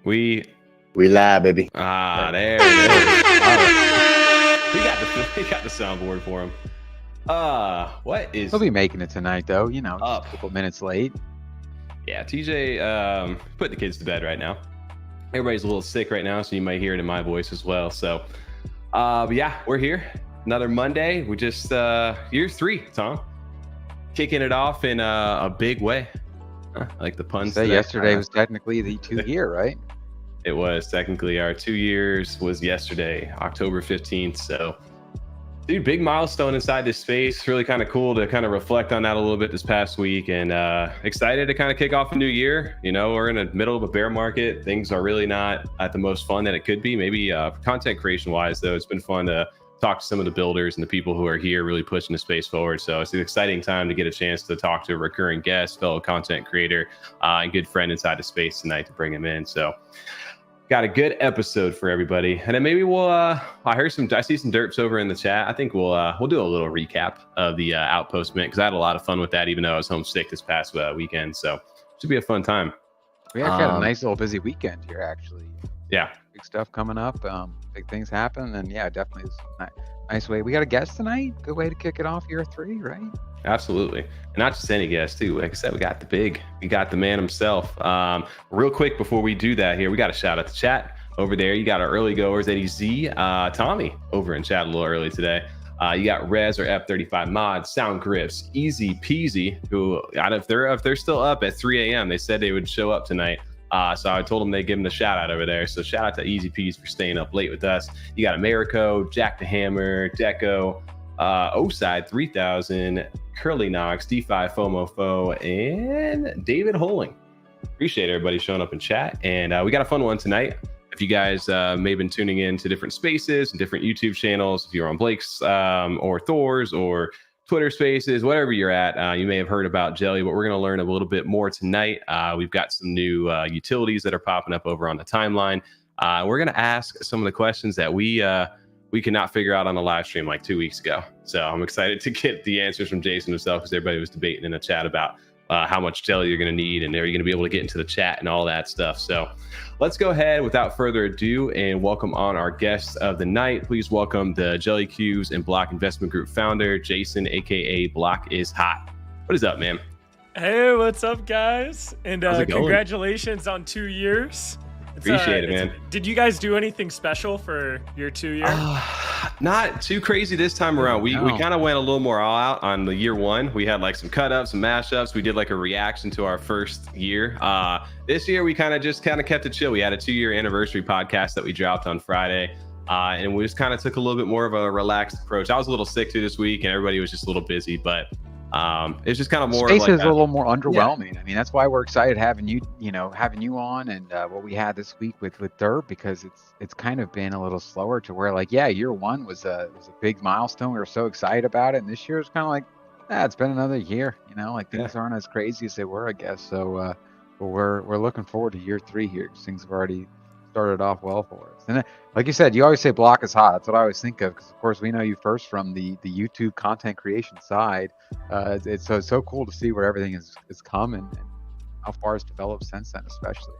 We lie, baby. There it is. We got the soundboard for him. What is? He'll be making it tonight, though. You know, just a couple minutes late. Yeah, TJ put the kids to bed right now. Everybody's a little sick right now, so you might hear it in my voice as well. So, but yeah, we're here. Another Monday. We just year 3, Tom. Kicking it off in a big way. I like the puns. So yesterday was technically the 2-year, right? It was technically our 2 years was yesterday, October 15th. So, dude, big milestone inside this space. Really kind of cool to kind of reflect on that a little bit this past week, and excited to kind of kick off a new year. You know, we're in the middle of a bear market. Things are really not at the most fun that it could be. Maybe content creation wise, though, it's been fun to talk to some of the builders and the people who are here really pushing the space forward. So it's an exciting time to get a chance to talk to a recurring guest, fellow content creator, and good friend inside the space tonight to bring him in. So got a good episode for everybody. And then maybe we'll I see some derps over in the chat. I think we'll do a little recap of the Outpost mint, because I had a lot of fun with that, even though I was homesick this past weekend. So should be a fun time. We actually had a nice little busy weekend here, actually. Yeah. Big stuff coming up. Big things happen. And yeah, definitely nice way. We got a guest tonight. Good way to kick it off year 3, right? Absolutely. And not just any guest too. Like I said, we got the man himself. Real quick before we do that here, we got to shout out the chat over there. You got our early goers, Eddie Z, Tommy over in chat a little early today. You got Rez or F35 Mod, Sound Griffs, Easy Peasy, who if they're still up at 3 a.m. They said they would show up tonight. So I told them they'd give them a shout out over there. So shout out to Easy Peas for staying up late with us. You got Americo, Jack the Hammer, Deco, Oside 3000, Curly Knox, DeFi FOMOFo, and David Holing. Appreciate everybody showing up in chat. And we got a fun one tonight. If you guys may have been tuning in to different spaces and different YouTube channels, if you're on Blake's or Thor's or Twitter spaces, whatever you're at, you may have heard about Jelly, but we're going to learn a little bit more tonight. We've got some new utilities that are popping up over on the timeline. We're going to ask some of the questions that we could not figure out on the live stream like 2 weeks ago. So I'm excited to get the answers from Jason himself, because everybody was debating in the chat about how much jelly you're going to need, and are you going to be able to get into the chat and all that stuff. So let's go ahead without further ado and welcome on our guests of the night. Please welcome the Jellycubes and Block Investment Group founder, Jason, aka BlockisHot. What is up, man? Hey, what's up, guys? And congratulations on 2 years. Appreciate it, man. Did you guys do anything special for your 2 year? Not too crazy this time around. We kind of went a little more all out on the year 1. We had like some cut ups, some mashups. We did like a reaction to our first year. This year we kind of kept it chill. We had a 2-year anniversary podcast that we dropped on Friday. And we just kind of took a little bit more of a relaxed approach. I was a little sick too this week, and everybody was just a little busy, but it's just kind of more space like is a little more underwhelming. Yeah. I mean, that's why we're excited having you on, and what we had this week with Derp, because it's kind of been a little slower to where, like, yeah, year 1 was a big milestone. We were so excited about it, and this year is kind of like, it's been another year. Like things aren't as crazy as they were, I guess. So we're looking forward to year 3 here, because things have already started off well for us. And like you said, you always say BlockisHot. That's what I always think of, because of course we know you first from the YouTube content creation side. It's so cool to see where everything is come and how far it's developed since then, especially.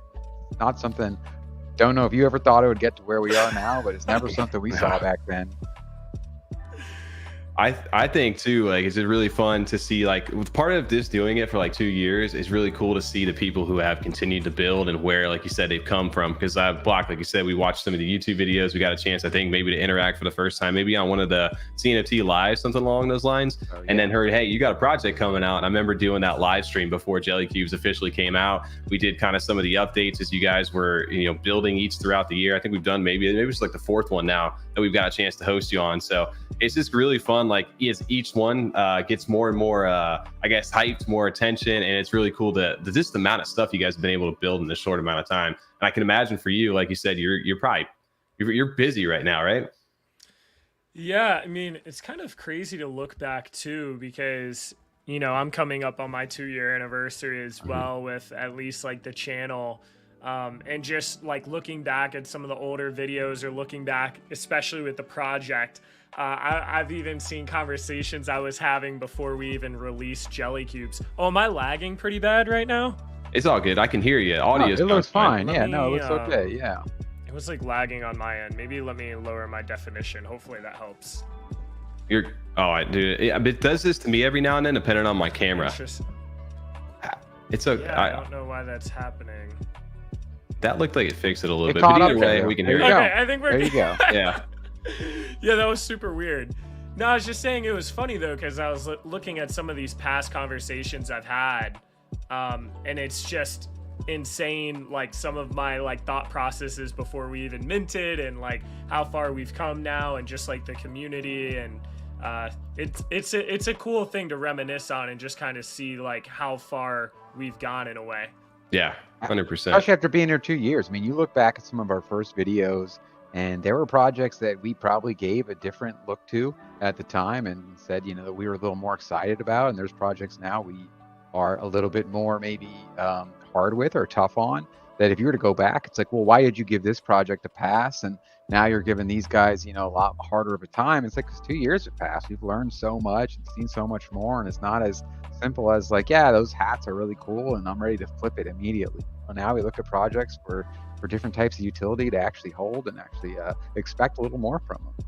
Not something, don't know if you ever thought it would get to where we are now, but it's never something we saw back then. I think too, like, it's just really fun to see, like, with part of this doing it for like 2 years, it's really cool to see the people who have continued to build and where, like you said, they've come from. Because I've blocked, like you said, we watched some of the YouTube videos. We got a chance, I think, maybe to interact for the first time, maybe on one of the CNFT lives, something along those lines. Oh, yeah. And then heard, hey, you got a project coming out. And I remember doing that live stream before Jellycubes officially came out. We did kind of some of the updates as you guys were, building each throughout the year. I think we've done maybe it's like the 4th one now that we've got a chance to host you on. So it's just really fun. Like, as each one gets more and more, I guess, hyped, more attention, and it's really cool to just the amount of stuff you guys have been able to build in this short amount of time. And I can imagine for you, like you said, you're busy right now, right? Yeah, I mean, it's kind of crazy to look back too, because I'm coming up on my 2-year anniversary as well, with at least like the channel. And just like looking back at some of the older videos, or looking back, especially with the project, I've even seen conversations I was having before we even released Jellycubes. Oh, am I lagging pretty bad right now? It's all good. I can hear you. Audio. It looks fine. Yeah, Let no, it me, looks okay. Yeah. It was like lagging on my end. Maybe let me lower my definition. Hopefully that helps. I do. It does this to me every now and then, depending on my camera. It's okay. Yeah, I don't know why that's happening. That looked like it fixed it a little It bit. caught But either up way, there. we can There hear you it. go. Okay, I think we're There you go. Yeah. Yeah, that was super weird. No, I was just saying it was funny though, because I was looking at some of these past conversations I've had, and it's just insane, like some of my like thought processes before we even minted, and like how far we've come now, and just like the community, and it's a cool thing to reminisce on and just kind of see like how far we've gone in a way. Yeah, 100%. Especially after being here 2 years. I mean, you look back at some of our first videos, and there were projects that we probably gave a different look to at the time and said, you know, that we were a little more excited about. And there's projects now we are a little bit more maybe hard with or tough on, that if you were to go back, it's like, well, why did you give this project a pass? And now you're giving these guys, you know, a lot harder of a time. It's like, because 2 years have passed. We've learned so much and seen so much more. And it's not as simple as like, yeah, those hats are really cool and I'm ready to flip it immediately. Well, now we look at projects for different types of utility to actually hold and actually expect a little more from them.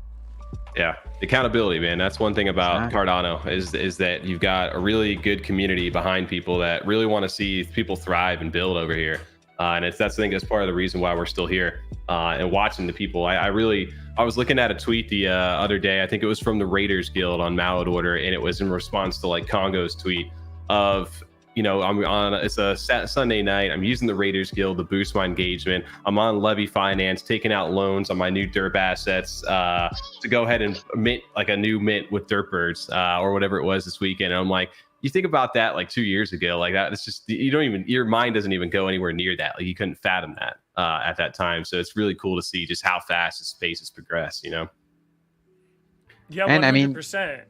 Yeah, accountability, man. That's one thing about Cardano is that you've got a really good community behind people that really want to see people thrive and build over here. And I think that's part of the reason why we're still here and watching the people. I was looking at a tweet the other day. I think it was from the Raiders Guild on Mallet Order, and it was in response to like Congo's tweet of, you know, it's a Sunday night. I'm using the Raiders Guild to boost my engagement. I'm on Levy Finance, taking out loans on my new Derp assets to go ahead and mint like a new mint with Derp Birds or whatever it was this weekend. And I'm like, you think about that like 2 years ago, like that. It's just your mind doesn't even go anywhere near that. Like you couldn't fathom that at that time. So it's really cool to see just how fast the space has progressed. You know. Yeah, 100%. And I mean,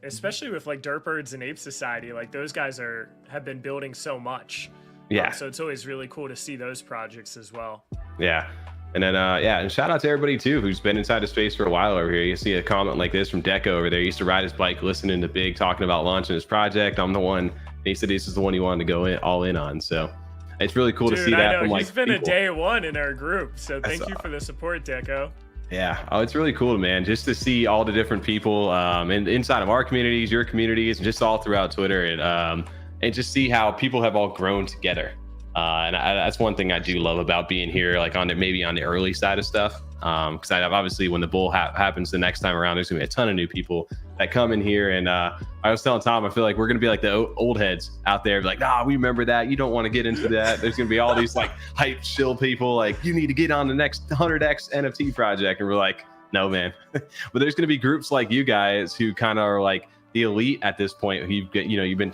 especially with like Derp Birds and Ape Society, like those guys have been building so much. Yeah. So it's always really cool to see those projects as well. Yeah. And then, and shout out to everybody too who's been inside the space for a while over here. You see a comment like this from Deco over there. He used to ride his bike, listening to Big talking about launching his project. I'm the one. He said this is the one he wanted to go all in on. So it's really cool to see that. From, like, he's been people. a day one in our group. So thank you for the support, Deco. Yeah, it's really cool, man, just to see all the different people and inside of our communities, your communities, and just all throughout Twitter, and just see how people have all grown together. And that's one thing I do love about being here, like maybe on the early side of stuff. Because obviously when the bull happens the next time around, there's gonna be a ton of new people that come in here. And I was telling Tom, I feel like we're gonna be like the old heads out there, like, nah, we remember that. You don't want to get into that. There's gonna be all these like hype chill people, like, you need to get on the next 100x NFT project, and we're like, no, man. But there's gonna be groups like you guys who kind of are like the elite at this point. You've been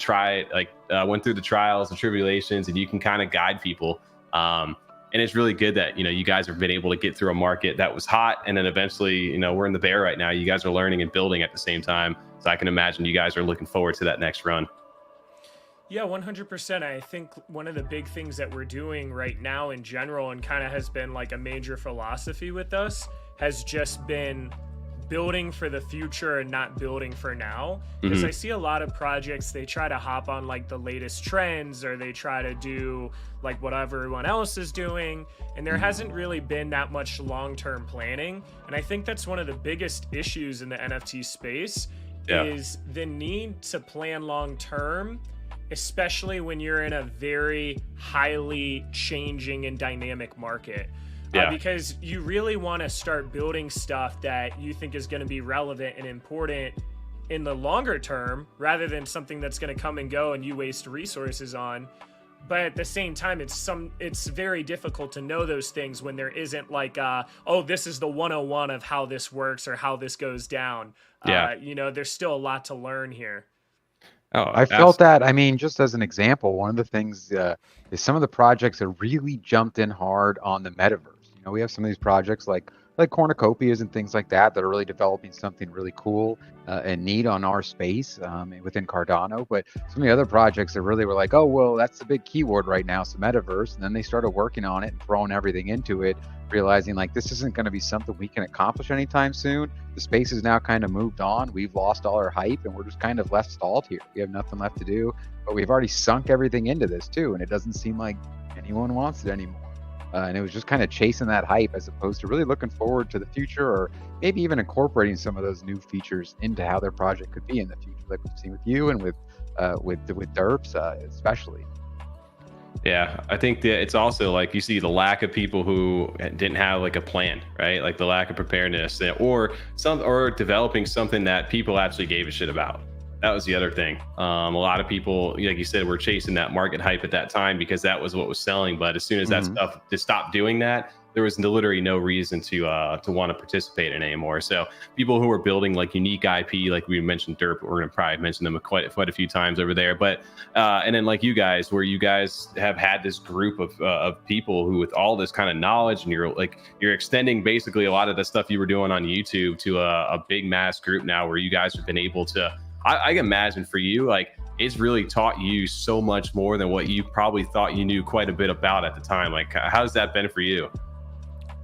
went through the trials and tribulations, and you can kind of guide people. And it's really good that, you guys have been able to get through a market that was hot. And then eventually, we're in the bear right now. You guys are learning and building at the same time. So I can imagine you guys are looking forward to that next run. Yeah, 100%. I think one of the big things that we're doing right now in general, and kind of has been like a major philosophy with us, has just been building for the future and not building for now. Because I see a lot of projects, they try to hop on like the latest trends, or they try to do like what everyone else is doing, and there hasn't really been that much long-term planning. And I think that's one of the biggest issues in the NFT space, is the need to plan long-term, especially when you're in a very highly changing and dynamic market. Because you really want to start building stuff that you think is going to be relevant and important in the longer term, rather than something that's going to come and go and you waste resources on. But at the same time, it's very difficult to know those things when there isn't like, oh, this is the 101 of how this works or how this goes down. There's still a lot to learn here. I felt that. I mean, just as an example, one of the things is some of the projects that really jumped in hard on the metaverse. We have some of these projects like cornucopias and things like that are really developing something really cool and neat on our space within Cardano. But some of the other projects that really were like, oh, well, that's the big keyword right now, so metaverse. And then they started working on it and throwing everything into it, realizing like this isn't going to be something we can accomplish anytime soon. The space has now kind of moved on. We've lost all our hype and we're just kind of left stalled here. We have nothing left to do, but we've already sunk everything into this too. And it doesn't seem like anyone wants it anymore. And it was just kind of chasing that hype as opposed to really looking forward to the future, or maybe even incorporating some of those new features into how their project could be in the future, like we've seen with you and with Derps, especially. Yeah, I think that it's also like you see the lack of people who didn't have like a plan, right? Like the lack of preparedness, or developing something that people actually gave a shit about. That was the other thing. A lot of people, like you said, were chasing that market hype at that time because that was what was selling. But as soon as that stuff just stopped doing that, there was literally no reason to want to participate in it anymore. So people who are building like unique IP, like we mentioned Derp, we're gonna probably mention them quite a few times over there. But and then like you guys, where you guys have had this group of people who with all this kind of knowledge, and you're extending basically a lot of the stuff you were doing on YouTube to a big mass group now, where you guys have been able to. I can imagine for you, like it's really taught you so much more than what you probably thought you knew quite a bit about at the time. Like, how's that been for you?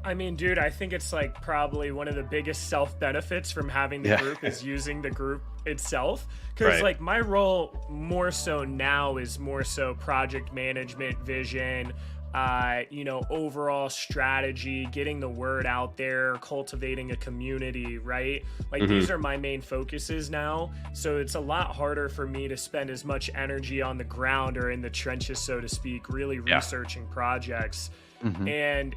I mean, dude, I think it's like probably one of the biggest self benefits from having the group is using the group itself. Because like my role more so now is more so project management, vision, overall strategy, getting the word out there, cultivating a community, right? Like these are my main focuses now. So it's a lot harder for me to spend as much energy on the ground or in the trenches, so to speak, really researching projects. And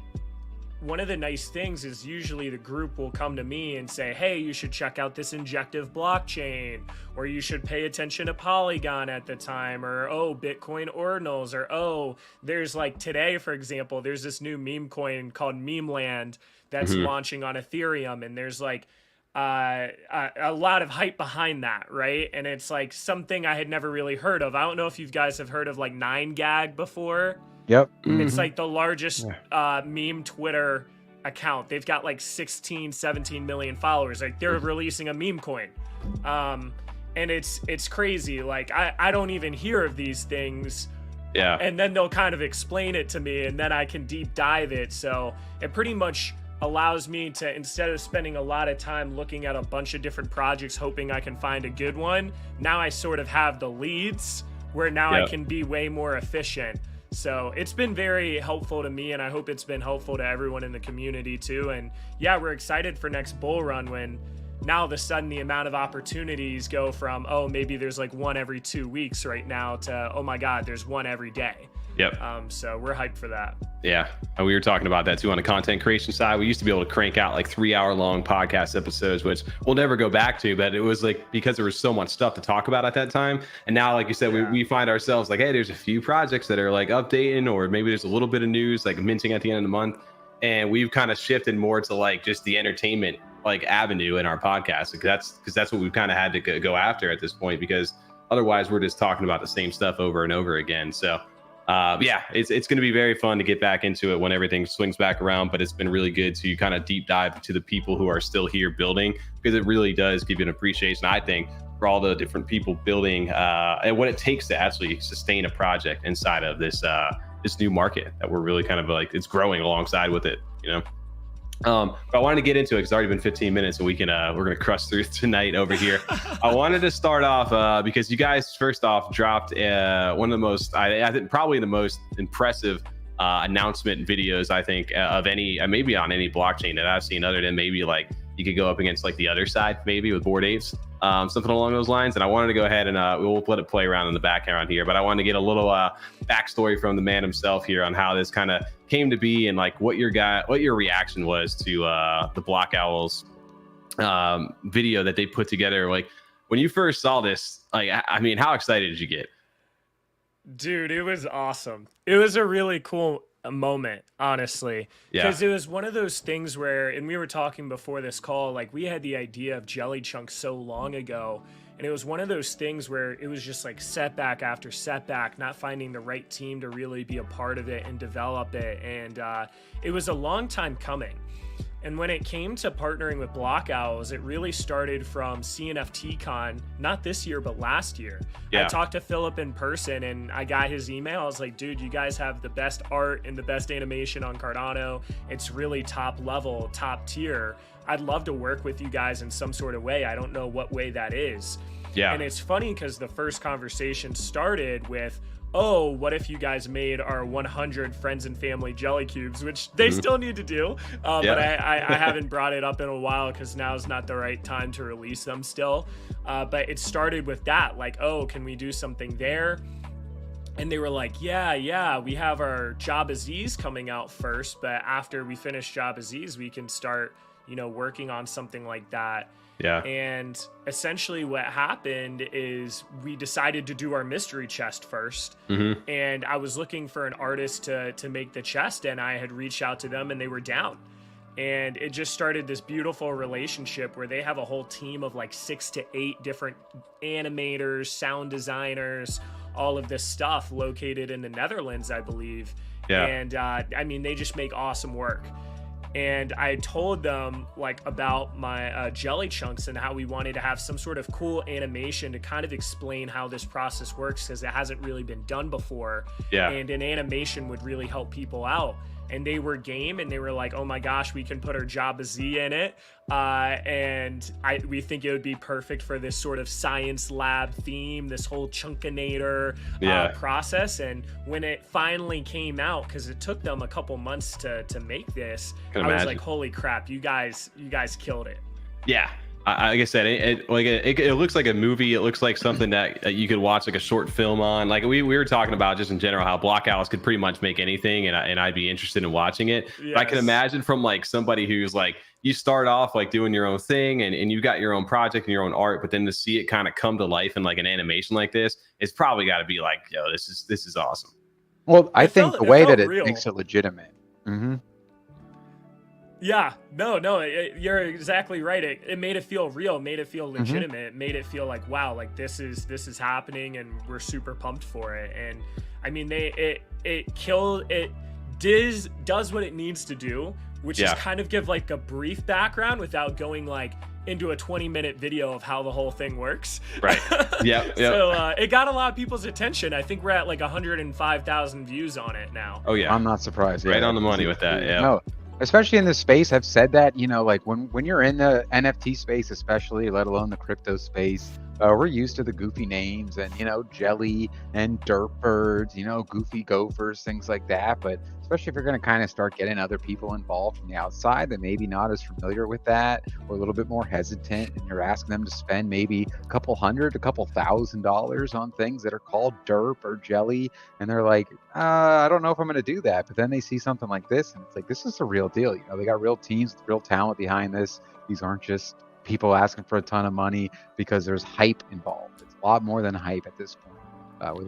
one of the nice things is usually the group will come to me and say, hey, you should check out this injective blockchain, or you should pay attention to Polygon at the time, or, oh, Bitcoin ordinals, or, oh, there's like today, for example, there's this new meme coin called Meme Land that's launching on Ethereum. And there's like a lot of hype behind that, right? And it's like something I had never really heard of. I don't know if you guys have heard of like 9gag before. Yep. It's like the largest meme Twitter account. They've got like 16, 17 million followers. Like they're releasing a meme coin. And it's crazy. Like I don't even hear of these things. Yeah. And then they'll kind of explain it to me and then I can deep dive it. So it pretty much allows me to, instead of spending a lot of time looking at a bunch of different projects, hoping I can find a good one, now I sort of have the leads where now I can be way more efficient. So it's been very helpful to me, and I hope it's been helpful to everyone in the community too. And yeah, we're excited for next bull run, when now all of a sudden the amount of opportunities go from, oh, maybe there's like one every 2 weeks right now, to, oh my God, there's one every day. Yep. So we're hyped for that. Yeah. And we were talking about that too on the content creation side. We used to be able to crank out like 3-hour-long podcast episodes, which we'll never go back to, but it was like because there was so much stuff to talk about at that time. And now, like you said, we find ourselves like, hey, there's a few projects that are like updating, or maybe there's a little bit of news like minting at the end of the month. And we've kind of shifted more to like just the entertainment like avenue in our podcast. Because that's what we've kind of had to go after at this point, because otherwise we're just talking about the same stuff over and over again. So it's going to be very fun to get back into it when everything swings back around, but it's been really good to kind of deep dive to the people who are still here building, because it really does give you an appreciation, I think, for all the different people building and what it takes to actually sustain a project inside of this new market that we're really kind of like, it's growing alongside with it, you know? But I wanted to get into it because it's already been 15 minutes and we're gonna crush through tonight over here. I wanted to start off because you guys first off dropped one of the most, I think probably the most impressive announcement videos, I think, of any, maybe on any blockchain that I've seen, other than maybe like you could go up against like the other side, maybe with Bored Apes, something along those lines. And I wanted to go ahead and we'll let it play around in the background here, but I wanted to get a little backstory from the man himself here on how this kind of came to be, and like what your reaction was to the BlockOwls video that they put together. Like when you first saw this, like, I mean, how excited did you get? Dude, it was awesome. It was a really cool moment, honestly, because it was one of those things where, and we were talking before this call, like we had the idea of Jelly Chunk so long ago, and it was one of those things where it was just like setback after setback, not finding the right team to really be a part of it and develop it. And it was a long time coming. And when it came to partnering with BlockOwls, it really started from CNFT.Con, not this year, but last year. I talked to Philip in person and I got his email. I was like, dude, you guys have the best art and the best animation on Cardano. It's really top level, top tier. I'd love to work with you guys in some sort of way. I don't know what way that is. Yeah. And it's funny because the first conversation started with, oh, what if you guys made our 100 friends and family Jellycubes, which they still need to do, but I haven't brought it up in a while because now's not the right time to release them still. But it started with that, like, oh, can we do something there? And they were like, yeah, we have our Jabba Z's coming out first, but after we finish Jabba Z's, we can start, working on something like that. Yeah. And essentially what happened is we decided to do our mystery chest first. And I was looking for an artist to make the chest, and I had reached out to them and they were down. And it just started this beautiful relationship where they have a whole team of like 6 to 8 different animators, sound designers, all of this stuff located in the Netherlands, I believe. Yeah. And I mean, they just make awesome work. And I told them like about my jelly chunks and how we wanted to have some sort of cool animation to kind of explain how this process works, because it hasn't really been done before. Yeah. And an animation would really help people out. And they were game, and they were like, oh my gosh, we can put our Jabba Z in it. And we think it would be perfect for this sort of science lab theme, this whole chunkinator process. And when it finally came out, because it took them a couple months to make this, I was like, holy crap, you guys killed it. Yeah. Like I said, it looks like a movie. It looks like something that you could watch like a short film on. Like we were talking about just in general how BlockOwls could pretty much make anything, and I'd be interested in watching it. Yes. But I can imagine from like somebody who's like, you start off like doing your own thing and you got your own project and your own art, but then to see it kind of come to life in like an animation like this, it's probably got to be like, yo, this is awesome. Well, I think the way that it makes it legitimate. Yeah, no, you're exactly right. It made it feel real, made it feel legitimate, it made it feel like, wow, like this is happening, and we're super pumped for it. And I mean, does what it needs to do, which is kind of give like a brief background without going like into a 20-minute video of how the whole thing works. Right. Yeah. So it got a lot of people's attention. I think we're at like 105,000 views on it now. Oh yeah, I'm not surprised. Right on the money with that. Yeah. No. Especially in this space, I've said that, like when you're in the NFT space, especially, let alone the crypto space, we're used to the goofy names and, Jelly and Derp birds, goofy gophers, things like that. But especially if you're going to kind of start getting other people involved from the outside that maybe not as familiar with that, or a little bit more hesitant, and you're asking them to spend maybe a couple $1,000s on things that are called Derp or Jelly, and they're like, I don't know if I'm going to do that. But then they see something like this, and it's like, this is the real deal. They got real teams with real talent behind this. These aren't just people asking for a ton of money because there's hype involved. It's a lot more than hype at this point,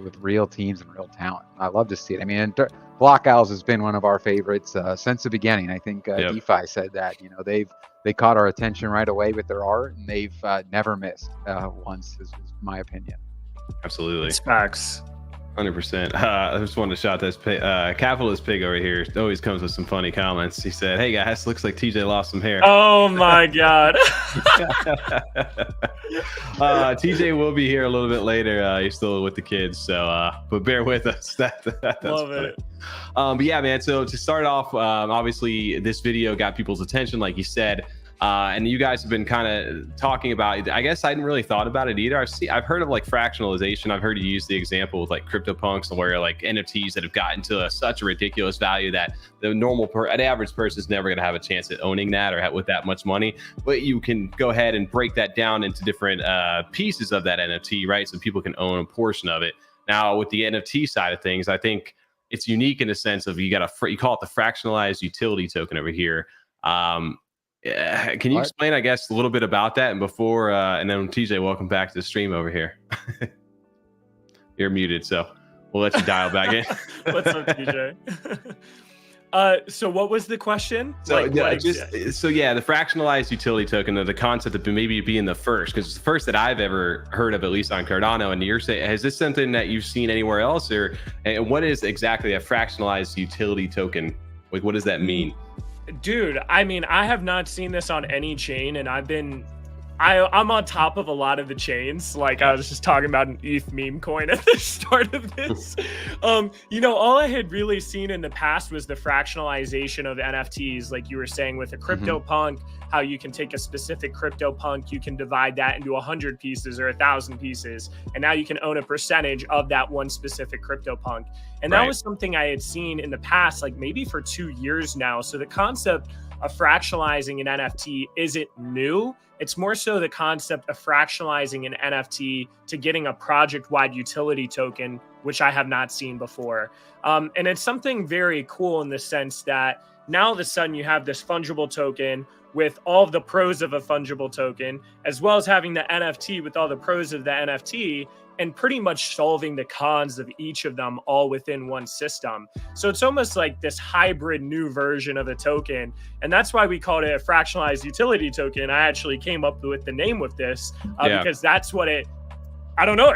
with real teams and real talent. I love to see it. I mean, BlockOwls has been one of our favorites since the beginning. I think DeFi said that. They caught our attention right away with their art, and they've never missed once, is my opinion. Absolutely. It's facts. 100%. I just wanted to shout this Capitalist Pig over here. Always comes with some funny comments. He said, "Hey guys, looks like TJ lost some hair." Oh my god. TJ will be here a little bit later. He's still with the kids, so but bear with us. That's Love funny. it. But yeah, man. So to start off, obviously this video got people's attention, like you said. And you guys have been kind of talking about it. I guess I hadn't really thought about it either. I've heard of like fractionalization. I've heard you use the example with like CryptoPunks, where like NFTs that have gotten to such a ridiculous value that the an average person is never going to have a chance at owning that or with that much money. But you can go ahead and break that down into different pieces of that NFT, right? So people can own a portion of it. Now with the NFT side of things, I think it's unique in the sense of you call it the Fractionalized Utility Token over here. Can you explain, I guess, a little bit about that? And before, and then TJ, welcome back to the stream over here. You're muted, so we'll let you dial back in. What's up, TJ? So what was the question? So the fractionalized utility token, the concept of maybe being the first, because it's the first that I've ever heard of, at least on Cardano. And you're saying, is this something that you've seen anywhere else, and what is exactly a fractionalized utility token? Like, what does that mean? Dude, I mean, I have not seen this on any chain, and I've been I'm on top of a lot of the chains. Like I was just talking about an ETH meme coin at the start of this. All I had really seen in the past was the fractionalization of NFTs, like you were saying with a CryptoPunk, how you can take a specific CryptoPunk, you can divide that into 100 pieces or 1,000 pieces, and now you can own a percentage of that one specific CryptoPunk. And that was something I had seen in the past, like maybe for 2 years now. So the concept of fractionalizing an NFT isn't new. It's more so the concept of fractionalizing an NFT to getting a project-wide utility token, which I have not seen before. And it's something very cool in the sense that now all of a sudden you have this fungible token with all of the pros of a fungible token, as well as having the NFT with all the pros of the NFT, and pretty much solving the cons of each of them all within one system. So it's almost like this hybrid new version of a token. And that's why we called it a fractionalized utility token. I actually came up with the name with this because that's what it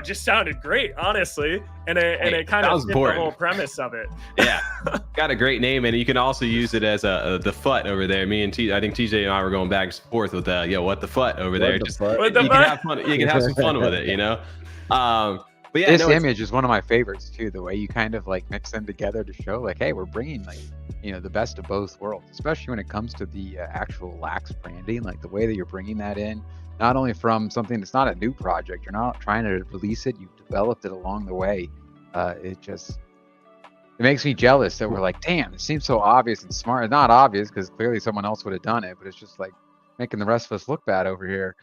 just sounded great, honestly. And it kind of fit the whole premise of it. Yeah, got a great name. And you can also use it as the FUT over there. Me and I think TJ and I were going back and forth with what the FUT over there. You can have fun. You can have some fun with it, But yeah, this image is one of my favorites too. The way you kind of like mix them together to show like, hey, we're bringing like, the best of both worlds, especially when it comes to the actual lax branding, like the way that you're bringing that in, not only from something that's not a new project, you're not trying to release it, you've developed it along the way. It makes me jealous that we're like, damn, it seems so obvious and smart. It's not obvious because clearly someone else would have done it, but it's just like making the rest of us look bad over here.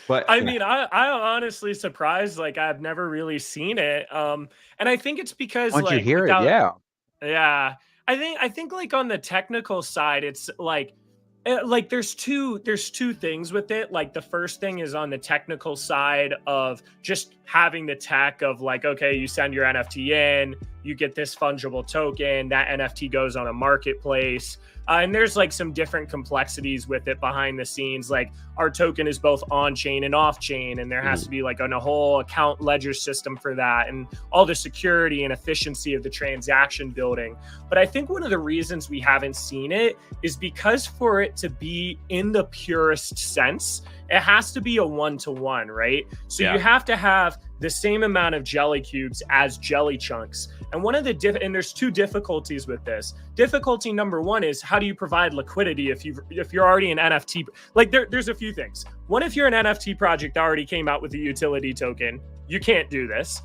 But I mean, I'm honestly surprised. Like I've never really seen it. And I think it's because once you hear it, yeah. I think like on the technical side, it's like there's two things with it. Like the first thing is on the technical side of just having the tech of like, okay, you send your NFT in, you get this fungible token, that NFT goes on a marketplace. And there's like some different complexities with it behind the scenes. Like our token is both on chain and off chain, and there has to be like a whole account ledger system for that, and all the security and efficiency of the transaction building. But I think one of the reasons we haven't seen it is because for it to be in the purest sense, it has to be a one-to-one, right? So you have to have the same amount of Jellycubes as jelly chunks. And one of the and there's two difficulties with this. Difficulty number one is how do you provide liquidity if you're already an NFT? Like there's a few things. One, if you're an NFT project that already came out with a utility token, you can't do this,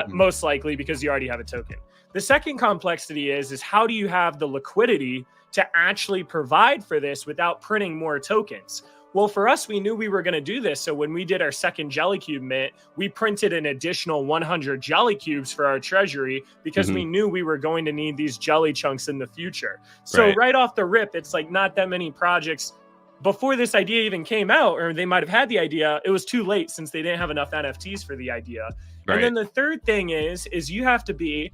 most likely because you already have a token. The second complexity is how do you have the liquidity to actually provide for this without printing more tokens? Well, for us, we knew we were going to do this. So when we did our second Jellycube mint, we printed an additional 100 Jellycubes for our treasury because we knew we were going to need these jelly chunks in the future. So right off the rip, it's like not that many projects before this idea even came out, or they might have had the idea. It was too late since they didn't have enough NFTs for the idea. Right. And then the third thing is you have to be,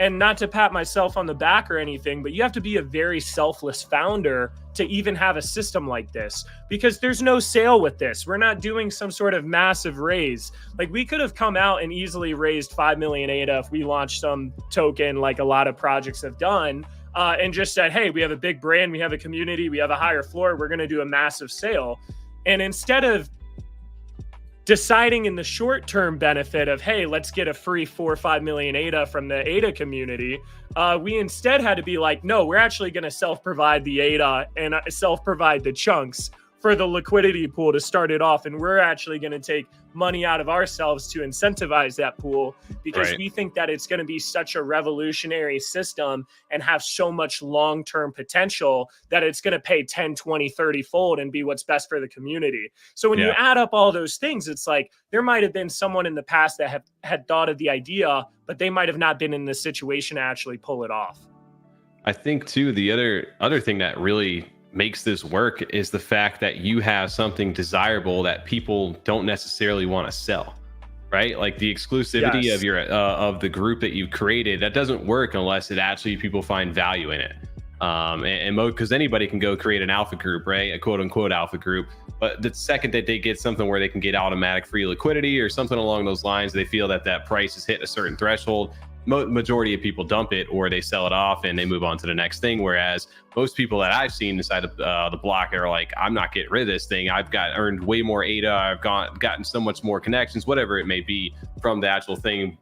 and not to pat myself on the back or anything, but you have to be a very selfless founder to even have a system like this, because there's no sale with this. We're not doing some sort of massive raise. Like we could have come out and easily raised 5 million ADA if we launched some token like a lot of projects have done, and just said, hey, we have a big brand, we have a community, we have a higher floor, we're going to do a massive sale. And instead of deciding in the short-term benefit of, hey, let's get a free 4 or 5 million ADA from the ADA community, we instead had to be like, no, we're actually going to self-provide the ADA and self-provide the chunks for the liquidity pool to start it off. And we're actually going to take money out of ourselves to incentivize that pool because we think that it's going to be such a revolutionary system and have so much long-term potential that it's going to pay 10, 20, 30 fold and be what's best for the community. So when you add up all those things, it's like there might have been someone in the past that had thought of the idea, but they might have not been in the situation to actually pull it off. I think too, the other thing that really makes this work is the fact that you have something desirable that people don't necessarily want to sell, right? Like the exclusivity of your of the group that you've created, that doesn't work unless it actually people find value in it. And because anybody can go create an alpha group, right? A quote unquote alpha group. But the second that they get something where they can get automatic free liquidity or something along those lines, they feel that that price is hitting a certain threshold, majority of people dump it or they sell it off and they move on to the next thing. Whereas most people that I've seen inside of the block are like, I'm not getting rid of this thing. I've earned way more ADA. I've gotten so much more connections, whatever it may be, from the actual thing,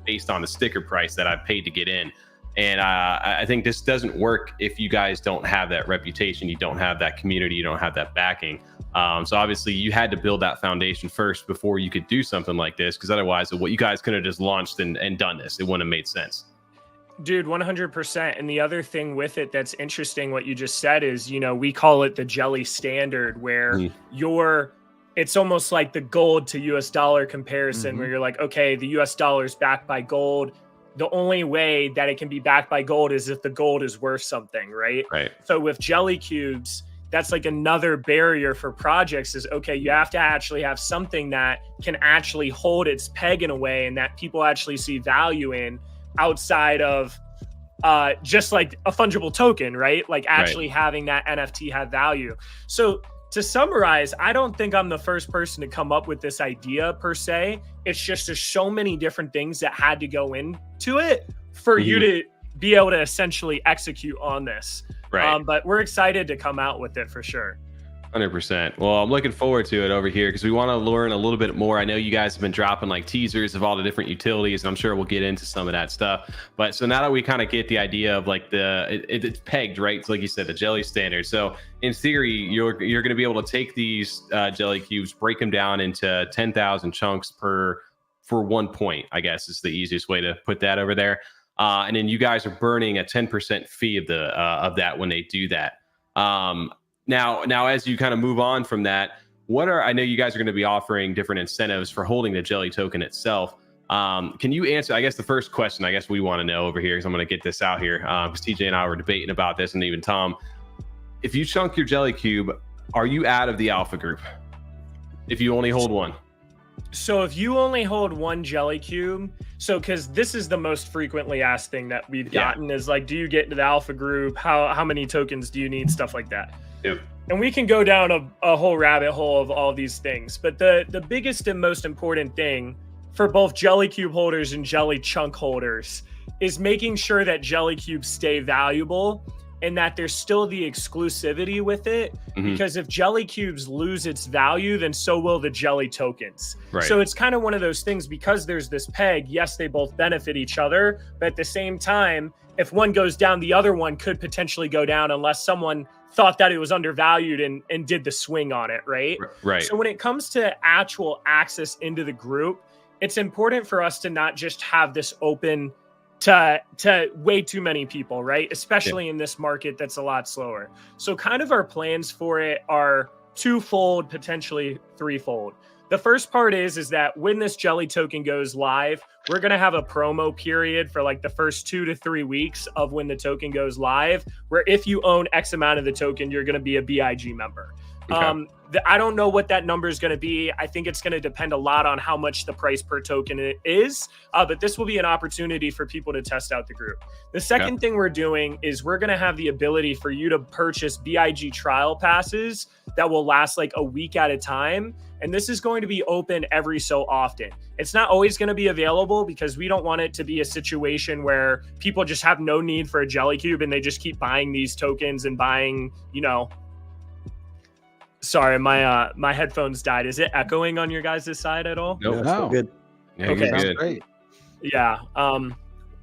based on the sticker price that I've paid to get in. And I think this doesn't work if you guys don't have that reputation, you don't have that community, you don't have that backing. So obviously you had to build that foundation first before you could do something like this, because otherwise what you guys could have just launched and done this. It wouldn't have made sense. Dude, 100%. And the other thing with it that's interesting, what you just said is, we call it the Jelly Standard, where it's almost like the gold to US dollar comparison, where you're like, okay, the US dollar is backed by gold. The only way that it can be backed by gold is if the gold is worth something, right? Right. So with Jellycubes, that's like another barrier for projects is, okay, you have to actually have something that can actually hold its peg in a way and that people actually see value in outside of just like a fungible token, right? Like actually having that NFT have value. So to summarize, I don't think I'm the first person to come up with this idea per se. It's just there's so many different things that had to go into it for you to be able to essentially execute on this. Right. But we're excited to come out with it for sure. 100%. Well, I'm looking forward to it over here because we want to learn a little bit more. I know you guys have been dropping like teasers of all the different utilities, and I'm sure we'll get into some of that stuff. But so now that we kind of get the idea of like it's pegged, right? So like you said, the Jelly Standard. So in theory, you're going to be able to take these Jellycubes, break them down into 10,000 chunks for 1 point, I guess is the easiest way to put that over there. And then you guys are burning a 10% fee of that when they do that. Now, as you kind of move on from that, I know you guys are going to be offering different incentives for holding the Jelly token itself. Can you answer, I guess, the first question I guess we want to know over here, because I'm going to get this out here, because TJ and I were debating about this, and even Tom. If you chunk your Jellycube, are you out of the alpha group if you only hold one? So if you only hold one Jellycube, because this is the most frequently asked thing that we've gotten is like, do you get into the alpha group? How many tokens do you need? Stuff like that. Yep. And we can go down a whole rabbit hole of all these things. But the biggest and most important thing for both Jellycube holders and Jelly chunk holders is making sure that Jellycubes stay valuable and that there's still the exclusivity with it. Because if Jellycubes lose its value, then so will the Jelly tokens. Right. So it's kind of one of those things, because there's this peg, yes, they both benefit each other, but at the same time, if one goes down, the other one could potentially go down unless someone thought that it was undervalued and did the swing on it, right? Right. So when it comes to actual access into the group, it's important for us to not just have this open to way too many people, right? Especially in this market that's a lot slower. So kind of our plans for it are twofold, potentially threefold. The first part is that when this Jelly token goes live, we're going to have a promo period for like the first 2 to 3 weeks of when the token goes live, where if you own X amount of the token, you're going to be a BIG member. Okay. I don't know what that number is going to be. I think it's going to depend a lot on how much the price per token is, but this will be an opportunity for people to test out the group. The second thing we're doing is we're going to have the ability for you to purchase BIG trial passes that will last like a week at a time. And this is going to be open every so often. It's not always going to be available because we don't want it to be a situation where people just have no need for a Jellycube and they just keep buying these tokens and buying, Sorry, my headphones died. Is it echoing on your guys' side at all? Nope. No. Good. Yeah, Okay. you're good. Great. Yeah.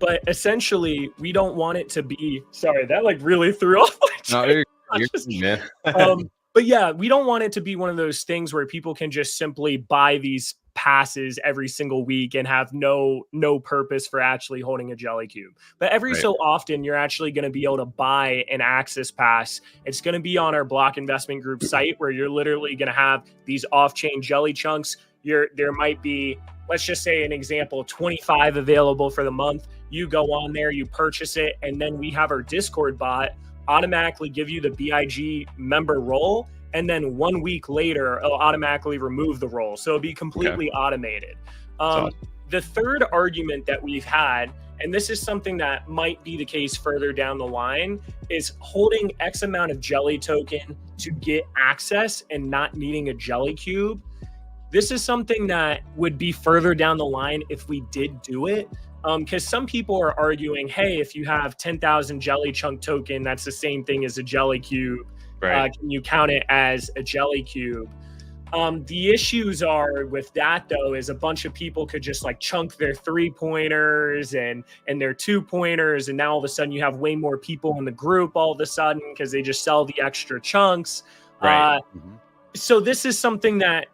But essentially, we don't want it to be. Sorry, that like really threw off my No, train. you're good, man. But yeah, we don't want it to be one of those things where people can just simply buy these passes every single week and have no purpose for actually holding a Jellycube. But every so often, you're actually going to be able to buy an access pass. It's going to be on our Block Investment Group site where you're literally going to have these off-chain Jelly chunks. There might be, let's just say an example, 25 available for the month. You go on there, you purchase it, and then we have our Discord bot automatically give you the BIG member role, and then 1 week later it'll automatically remove the role, so it'll be completely automated. The third argument that we've had, and this is something that might be the case further down the line, is holding X amount of Jelly token to get access and not needing a Jellycube. This is something that would be further down the line if we did do it. Because some people are arguing, hey, if you have 10,000 jelly chunk token, that's the same thing as a jelly cube. Right. Can you count it as a jelly cube? The issues are with that, though, is a bunch of people could just like chunk their 3-pointers and their 2-pointers, and now all of a sudden you have way more people in the group all of a sudden because they just sell the extra chunks. Right. So this is something that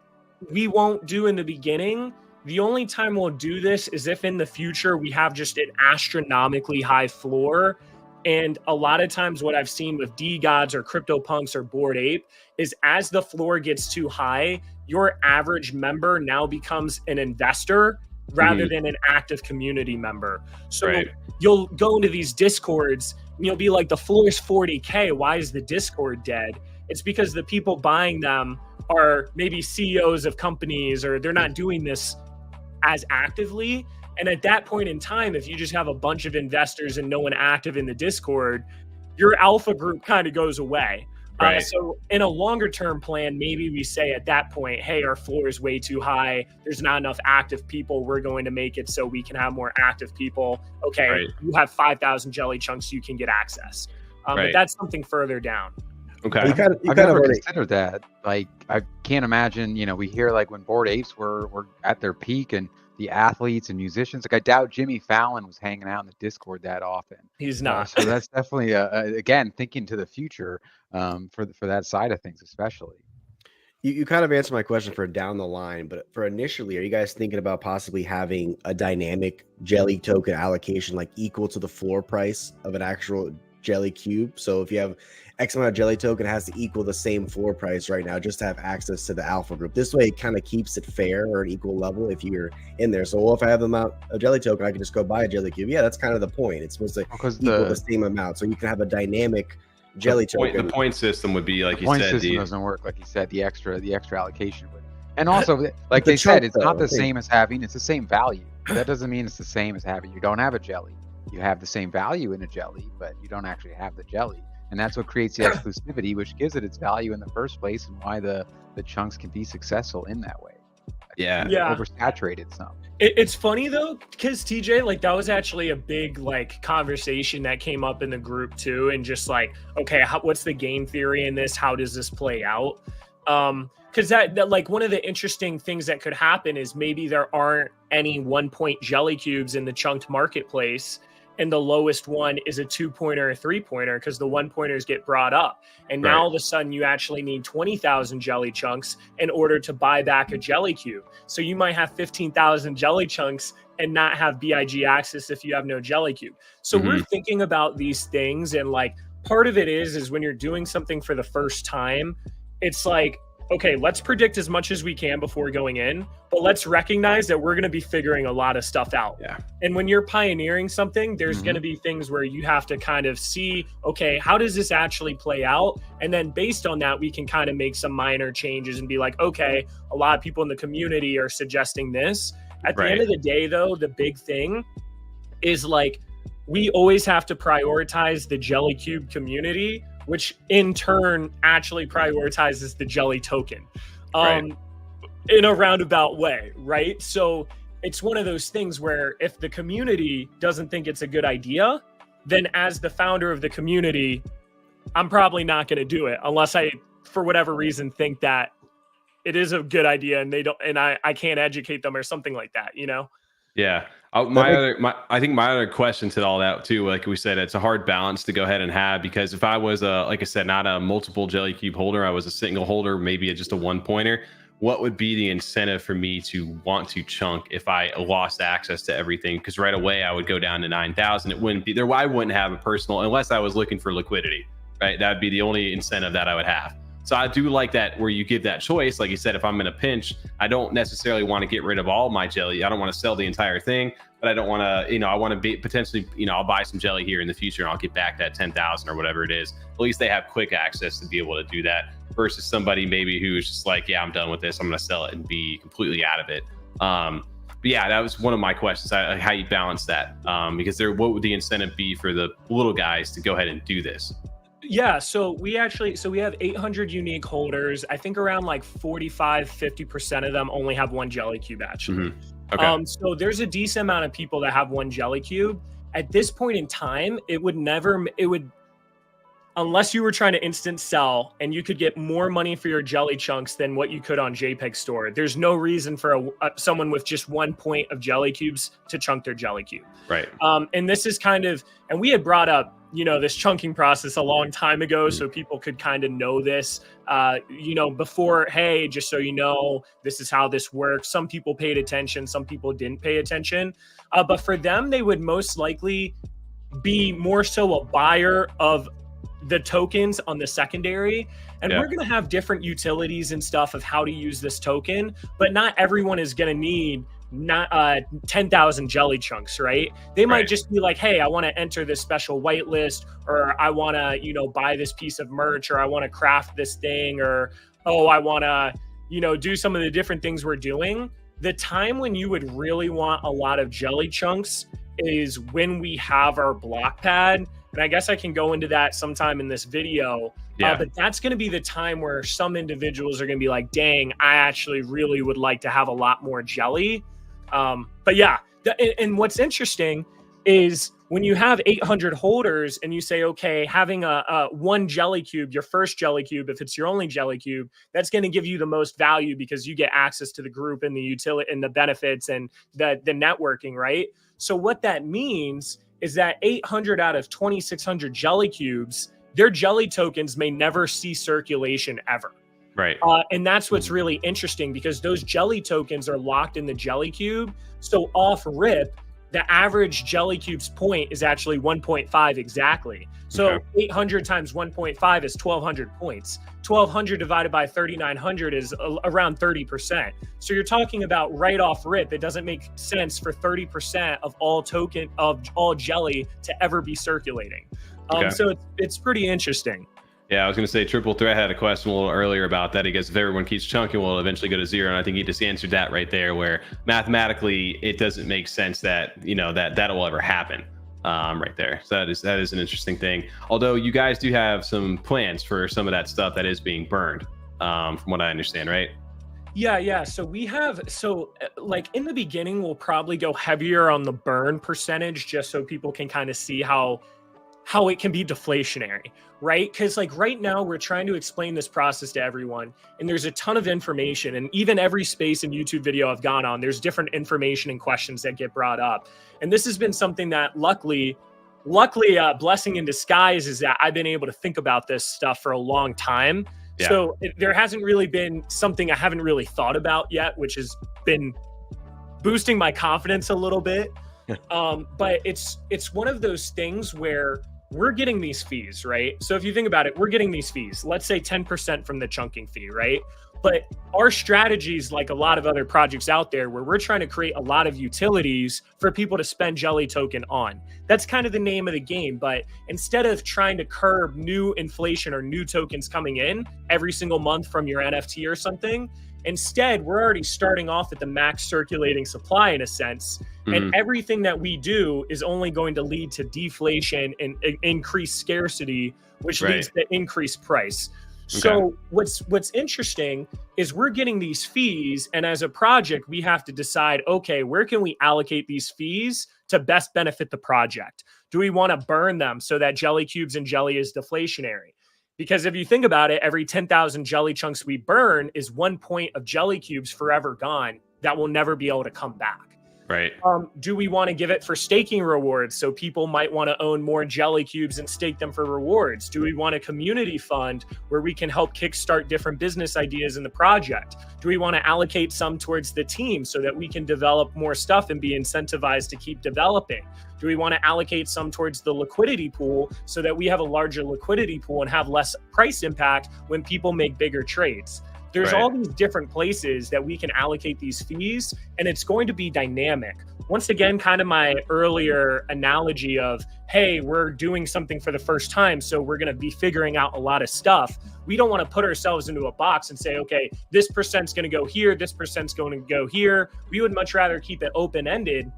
we won't do in the beginning. The only time we'll do this is if in the future we have just an astronomically high floor. And a lot of times what I've seen with DeGods or CryptoPunks or Bored Ape is as the floor gets too high, your average member now becomes an investor rather than an active community member. So you'll go into these Discords and you'll be like, the floor is 40K. Why is the Discord dead? It's because the people buying them are maybe CEOs of companies, or they're not doing this as actively. And at that point in time, if you just have a bunch of investors and no one active in the Discord, your alpha group kind of goes away. So in a longer term plan, maybe we say at that point, hey, our floor is way too high. There's not enough active people. We're going to make it so we can have more active people. Okay, you have 5,000 jelly chunks, you can get access. But that's something further down. Okay. I've never considered that. Like, I can't imagine, we hear like when Bored Apes were at their peak and the athletes and musicians, like I doubt Jimmy Fallon was hanging out in the Discord that often. He's not. So that's definitely, again, thinking to the future for that side of things, especially. You kind of answered my question for down the line, but for initially, are you guys thinking about possibly having a dynamic jelly token allocation like equal to the floor price of an actual jelly cube? So if you have X amount of jelly token, it has to equal the same floor price right now just to have access to the alpha group. This way it kind of keeps it fair or an equal level if you're in there. So if I have the amount of jelly token, I can just go buy a jelly cube. Yeah, that's kind of the point. It's supposed to equal the same amount. So you can have a dynamic jelly token. The point system would be like you said. The point system doesn't work like you said. The extra allocation would. And also, like they said, it's not the same as having. It's the same value. But that doesn't mean it's the same as having. You don't have a jelly. You have the same value in a jelly, but you don't actually have the jelly. And that's what creates the exclusivity, which gives it its value in the first place, and why the chunks can be successful in that way. Yeah. Oversaturated some. It's funny though, because TJ, like that was actually a big like conversation that came up in the group too, and just like, okay, what's the game theory in this? How does this play out? Because that like one of the interesting things that could happen is maybe there aren't any 1-point jelly cubes in the chunked marketplace, and the lowest one is a 2-pointer or 3-pointer because the 1-pointers get brought up. And now all of a sudden you actually need 20,000 jelly chunks in order to buy back a jelly cube. So you might have 15,000 jelly chunks and not have BIG access if you have no jelly cube. So we're thinking about these things, and like part of it is when you're doing something for the first time, it's like, okay, let's predict as much as we can before going in, but let's recognize that we're going to be figuring a lot of stuff out. Yeah. And when you're pioneering something, there's going to be things where you have to kind of see, okay, how does this actually play out? And then based on that, we can kind of make some minor changes and be like, okay, a lot of people in the community are suggesting this. At the end of the day, though, the big thing is like, we always have to prioritize the Jellycube community, which in turn actually prioritizes the jelly token in a roundabout way, right? So it's one of those things where if the community doesn't think it's a good idea, then as the founder of the community, I'm probably not going to do it unless I, for whatever reason, think that it is a good idea and they don't, and I can't educate them or something like that, you know? Yeah. I think my other question to all that too, like we said, it's a hard balance to go ahead and have, because if I was like I said, not a multiple Jellycube holder, I was a single holder, maybe just a 1-pointer, what would be the incentive for me to want to chunk if I lost access to everything? Because right away I would go down to 9,000. It wouldn't be there. I wouldn't have a personal, unless I was looking for liquidity, right? That would be the only incentive that I would have. So I do like that where you give that choice. Like you said, if I'm in a pinch, I don't necessarily want to get rid of all my jelly. I don't want to sell the entire thing, but I don't want to, I want to be potentially, I'll buy some jelly here in the future and I'll get back that 10,000 or whatever it is. At least they have quick access to be able to do that versus somebody maybe who's just like, yeah, I'm done with this. I'm going to sell it and be completely out of it. But yeah, that was one of my questions, how you balance that. Because what would the incentive be for the little guys to go ahead and do this? Yeah, so we have 800 unique holders. I think around like 45-50% of them only have one Jellycube actually. Okay. So there's a decent amount of people that have one Jellycube. At this point in time, it would, unless you were trying to instant sell and you could get more money for your jelly chunks than what you could on JPEG Store, there's no reason for someone with just 1 point of Jellycubes to chunk their Jellycube. Right. And this is kind of, and we had brought up, this chunking process a long time ago, so people could kind of know this, before, hey, just so you know, this is how this works. Some people paid attention, some people didn't pay attention. But for them, they would most likely be more so a buyer of the tokens on the secondary. And we're going to have different utilities and stuff of how to use this token, but not everyone is going to need 10,000 jelly chunks, right? They might just be like, hey, I want to enter this special whitelist, or I want to, buy this piece of merch, or I want to craft this thing, or, oh, I want to, do some of the different things we're doing. The time when you would really want a lot of jelly chunks is when we have our Blockpad. And I guess I can go into that sometime in this video. But that's going to be the time where some individuals are going to be like, dang, I actually really would like to have a lot more jelly. But yeah, and what's interesting is when you have 800 holders and you say, okay, having a one Jellycube, your first Jellycube, if it's your only Jellycube, that's going to give you the most value because you get access to the group and the utility and the benefits and the networking, right? So what that means is that 800 out of 2,600 Jellycubes, their jelly tokens may never see circulation ever. Right. And that's what's really interesting because those jelly tokens are locked in the Jellycube. So off rip, the average Jellycube's point is actually 1.5 exactly. So 800 times 1.5 is 1,200 points. 1,200 divided by 3,900 is around 30%. So you're talking about right off rip, it doesn't make sense for 30% of all jelly to ever be circulating. So it's pretty interesting. Yeah, I was going to say Triple Threat had a question a little earlier about that. I guess if everyone keeps chunking, we'll eventually go to zero. And I think he just answered that right there, where mathematically it doesn't make sense that that will ever happen. Right there. So that is an interesting thing. Although you guys do have some plans for some of that stuff that is being burned, from what I understand, right? Yeah. So we have, like in the beginning, we'll probably go heavier on the burn percentage just so people can kind of see how it can be deflationary, right? Because like right now we're trying to explain this process to everyone and there's a ton of information, and even every space and YouTube video I've gone on, there's different information and questions that get brought up. And this has been something that luckily blessing in disguise is that I've been able to think about this stuff for a long time. Yeah. So there hasn't really been something I haven't really thought about yet, which has been boosting my confidence a little bit. But it's one of those things where we're getting these fees, right? So if you think about it, we're getting these fees, let's say 10% from the chunking fee, right? But our strategies, like a lot of other projects out there, where we're trying to create a lot of utilities for people to spend Jelly token on. That's kind of the name of the game. But instead of trying to curb new inflation or new tokens coming in every single month from your NFT or something, instead, we're already starting off at the max circulating supply in a sense. And everything that we do is only going to lead to deflation and increased scarcity, which leads to increased price. So what's interesting is we're getting these fees, and as a project, we have to decide, okay, where can we allocate these fees to best benefit the project? Do we want to burn them so that Jellycubes and jelly is deflationary? Because if you think about it, every 10,000 jelly chunks we burn is 1 point of Jellycubes forever gone that will never be able to come back. Right. Do we want to give it for staking rewards? So people might want to own more Jellycubes and stake them for rewards. Do we want a community fund where we can help kickstart different business ideas in the project? Do we want to allocate some towards the team so that we can develop more stuff and be incentivized to keep developing? Do we want to allocate some towards the liquidity pool so that we have a larger liquidity pool and have less price impact when people make bigger trades? There's all these different places that we can allocate these fees, and it's going to be dynamic. Once again, kind of my earlier analogy of, hey, we're doing something for the first time, so we're going to be figuring out a lot of stuff. We don't want to put ourselves into a box and say, okay, this percent's going to go here, this percent's going to go here. We would much rather keep it open-ended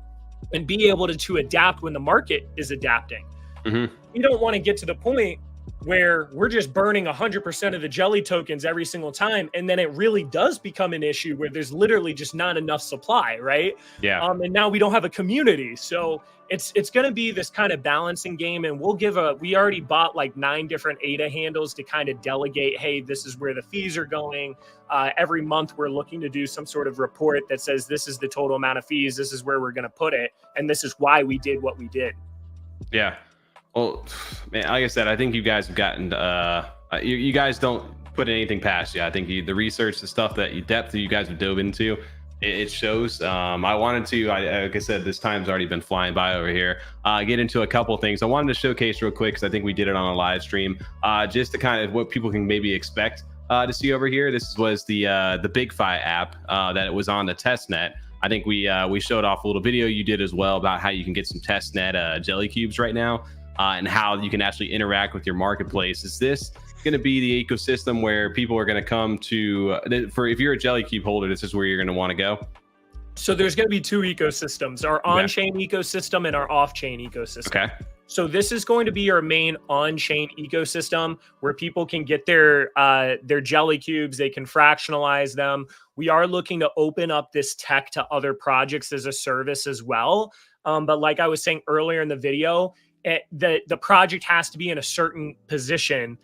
and be able to adapt when the market is adapting. We don't want to get to the point where we're just burning 100% of the jelly tokens every single time. And then it really does become an issue where there's literally just not enough supply, right? Yeah. And now we don't have a community. So it's going to be this kind of balancing game. And we already bought like 9 different ADA handles to kind of delegate, hey, this is where the fees are going. Every month we're looking to do some sort of report that says this is the total amount of fees, this is where we're going to put it, and this is why we did what we did. Yeah. Well, man, like I said, I think you guys have gotten, you guys don't put anything past you. I think the research, the stuff that you guys have dove into, it shows. I wanted to, like I said, this time's already been flying by over here. Get into a couple of things. I wanted to showcase real quick, because I think we did it on a live stream, just to kind of what people can maybe expect to see over here. This was the BigFi app that was on the test net. I think we showed off a little video you did as well about how you can get some test net Jellycubes right now. And how you can actually interact with your marketplace. Is this going to be the ecosystem where people are going to come to, if you're a Jellycube holder, this is where you're going to want to go? So there's going to be 2 ecosystems, our on-chain ecosystem and our off-chain ecosystem. Okay. So this is going to be our main on-chain ecosystem where people can get their Jellycubes, they can fractionalize them. We are looking to open up this tech to other projects as a service as well. But like I was saying earlier in the video, the project has to be in a certain position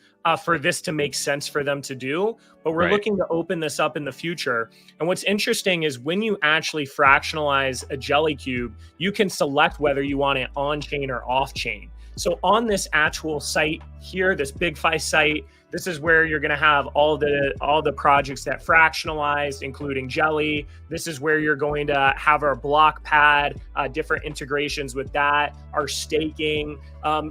for this to make sense for them to do. But we're looking to open this up in the future. And what's interesting is when you actually fractionalize a Jellycube, you can select whether you want it on-chain or off-chain. So on this actual site here, this BigFi site, this is where you're going to have all the projects that fractionalized, including Jelly. This is where you're going to have our Blockpad, different integrations with that, our staking,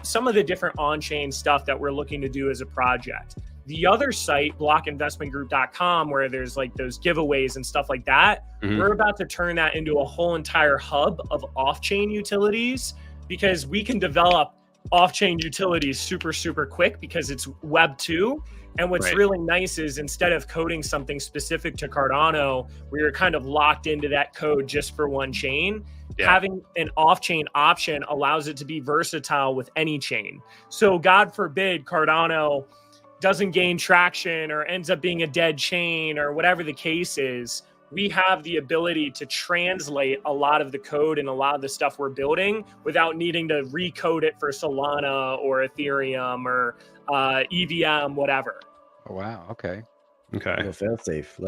some of the different on-chain stuff that we're looking to do as a project. The other site, blockinvestmentgroup.com, where there's like those giveaways and stuff like that, we're about to turn that into a whole entire hub of off-chain utilities, because we can develop off-chain utilities super quick because it's Web 2. And what's really nice is instead of coding something specific to Cardano, where you're kind of locked into that code just for one chain, having an off-chain option allows it to be versatile with any chain. So God forbid Cardano doesn't gain traction or ends up being a dead chain or whatever the case is, we have the ability to translate a lot of the code and a lot of the stuff we're building without needing to recode it for Solana or Ethereum or EVM, whatever. Oh, wow. Okay. No, fail safe.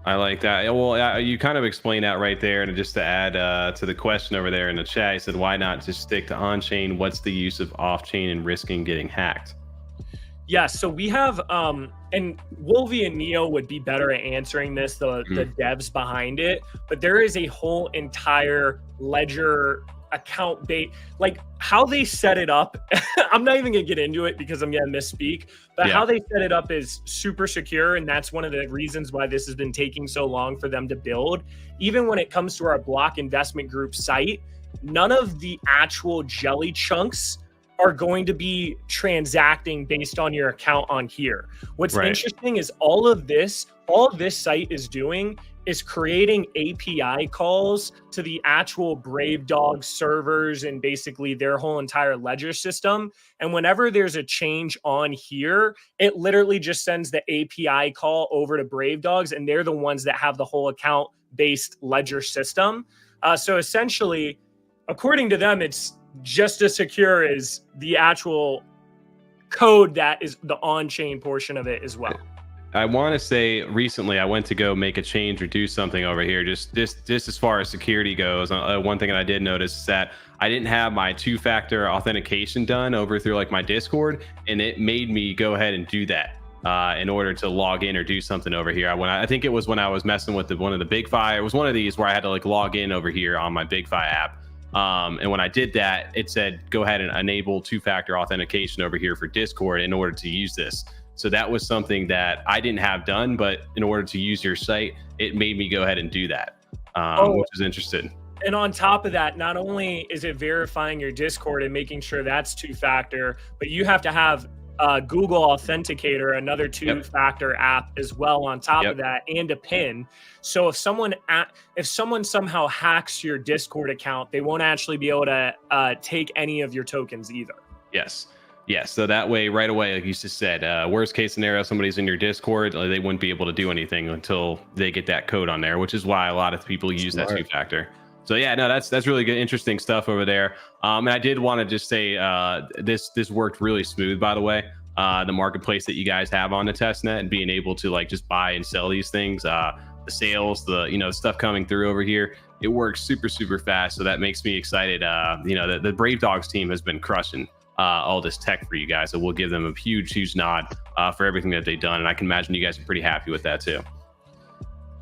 I like that. Well, you kind of explained that right there. And just to add to the question over there in the chat, he said, why not just stick to on-chain? What's the use of off-chain and risking getting hacked? Yeah, so we have, and Wolvie and Neo would be better at answering this, the devs behind it, but there is a whole entire ledger account base, like how they set it up. I'm not even gonna get into it because I'm gonna misspeak, but how they set it up is super secure, and that's one of the reasons why this has been taking so long for them to build. Even when it comes to our Block Investment Group site, none of the actual jelly chunks are going to be transacting based on your account on here. What's interesting is all this site is doing is creating API calls to the actual Brave Dog servers and basically their whole entire ledger system. And whenever there's a change on here, it literally just sends the API call over to Brave Dogs, and they're the ones that have the whole account-based ledger system. So essentially, according to them, it's just as secure as the actual code that is the on-chain portion of it as well. I want to say recently I went to go make a change or do something over here. Just as far as security goes, one thing that I did notice is that I didn't have my 2-factor authentication done over through like my Discord, and it made me go ahead and do that in order to log in or do something over here. I think it was when I was messing with one of the BigFi. It was one of these where I had to like log in over here on my BigFi app. And when I did that, it said, go ahead and enable 2-factor authentication over here for Discord in order to use this. So that was something that I didn't have done, but in order to use your site, it made me go ahead and do that, which is interesting. And on top of that, not only is it verifying your Discord and making sure that's 2-factor, but you have to have Google Authenticator, another 2-factor app as well on top of that, and a PIN. So if someone somehow hacks your Discord account, they won't actually be able to take any of your tokens either. Yes. Yeah, so that way, right away, like you just said, worst case scenario, somebody's in your Discord, they wouldn't be able to do anything until they get that code on there, which is why a lot of people use that Smart. two-factor. So yeah, no, that's really good, interesting stuff over there. And I did want to just say this worked really smooth, by the way. The marketplace that you guys have on the testnet and being able to like just buy and sell these things, the sales, the stuff coming through over here, it works super fast. So that makes me excited. The Brave Dogs team has been crushing all this tech for you guys, so we'll give them a huge nod for everything that they've done, and I can imagine you guys are pretty happy with that too.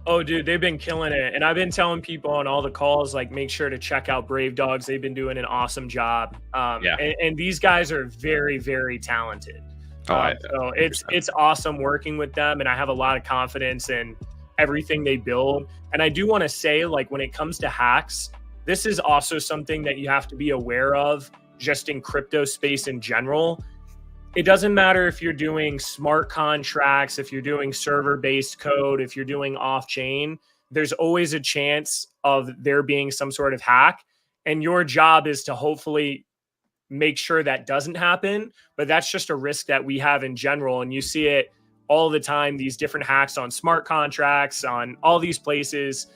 Oh, dude, they've been killing it, and I've been telling people on all the calls, like, make sure to check out Brave Dogs. They've been doing an awesome job. And these guys are very talented. So it's awesome working with them, and I have a lot of confidence in everything they build. And I do want to say, like, when it comes to hacks, this is also something that you have to be aware of just in crypto space in general. It doesn't matter if you're doing smart contracts, if you're doing server-based code, if you're doing off-chain, there's always a chance of there being some sort of hack. And your job is to hopefully make sure that doesn't happen. But that's just a risk that we have in general. And you see it all the time, these different hacks on smart contracts, on all these places.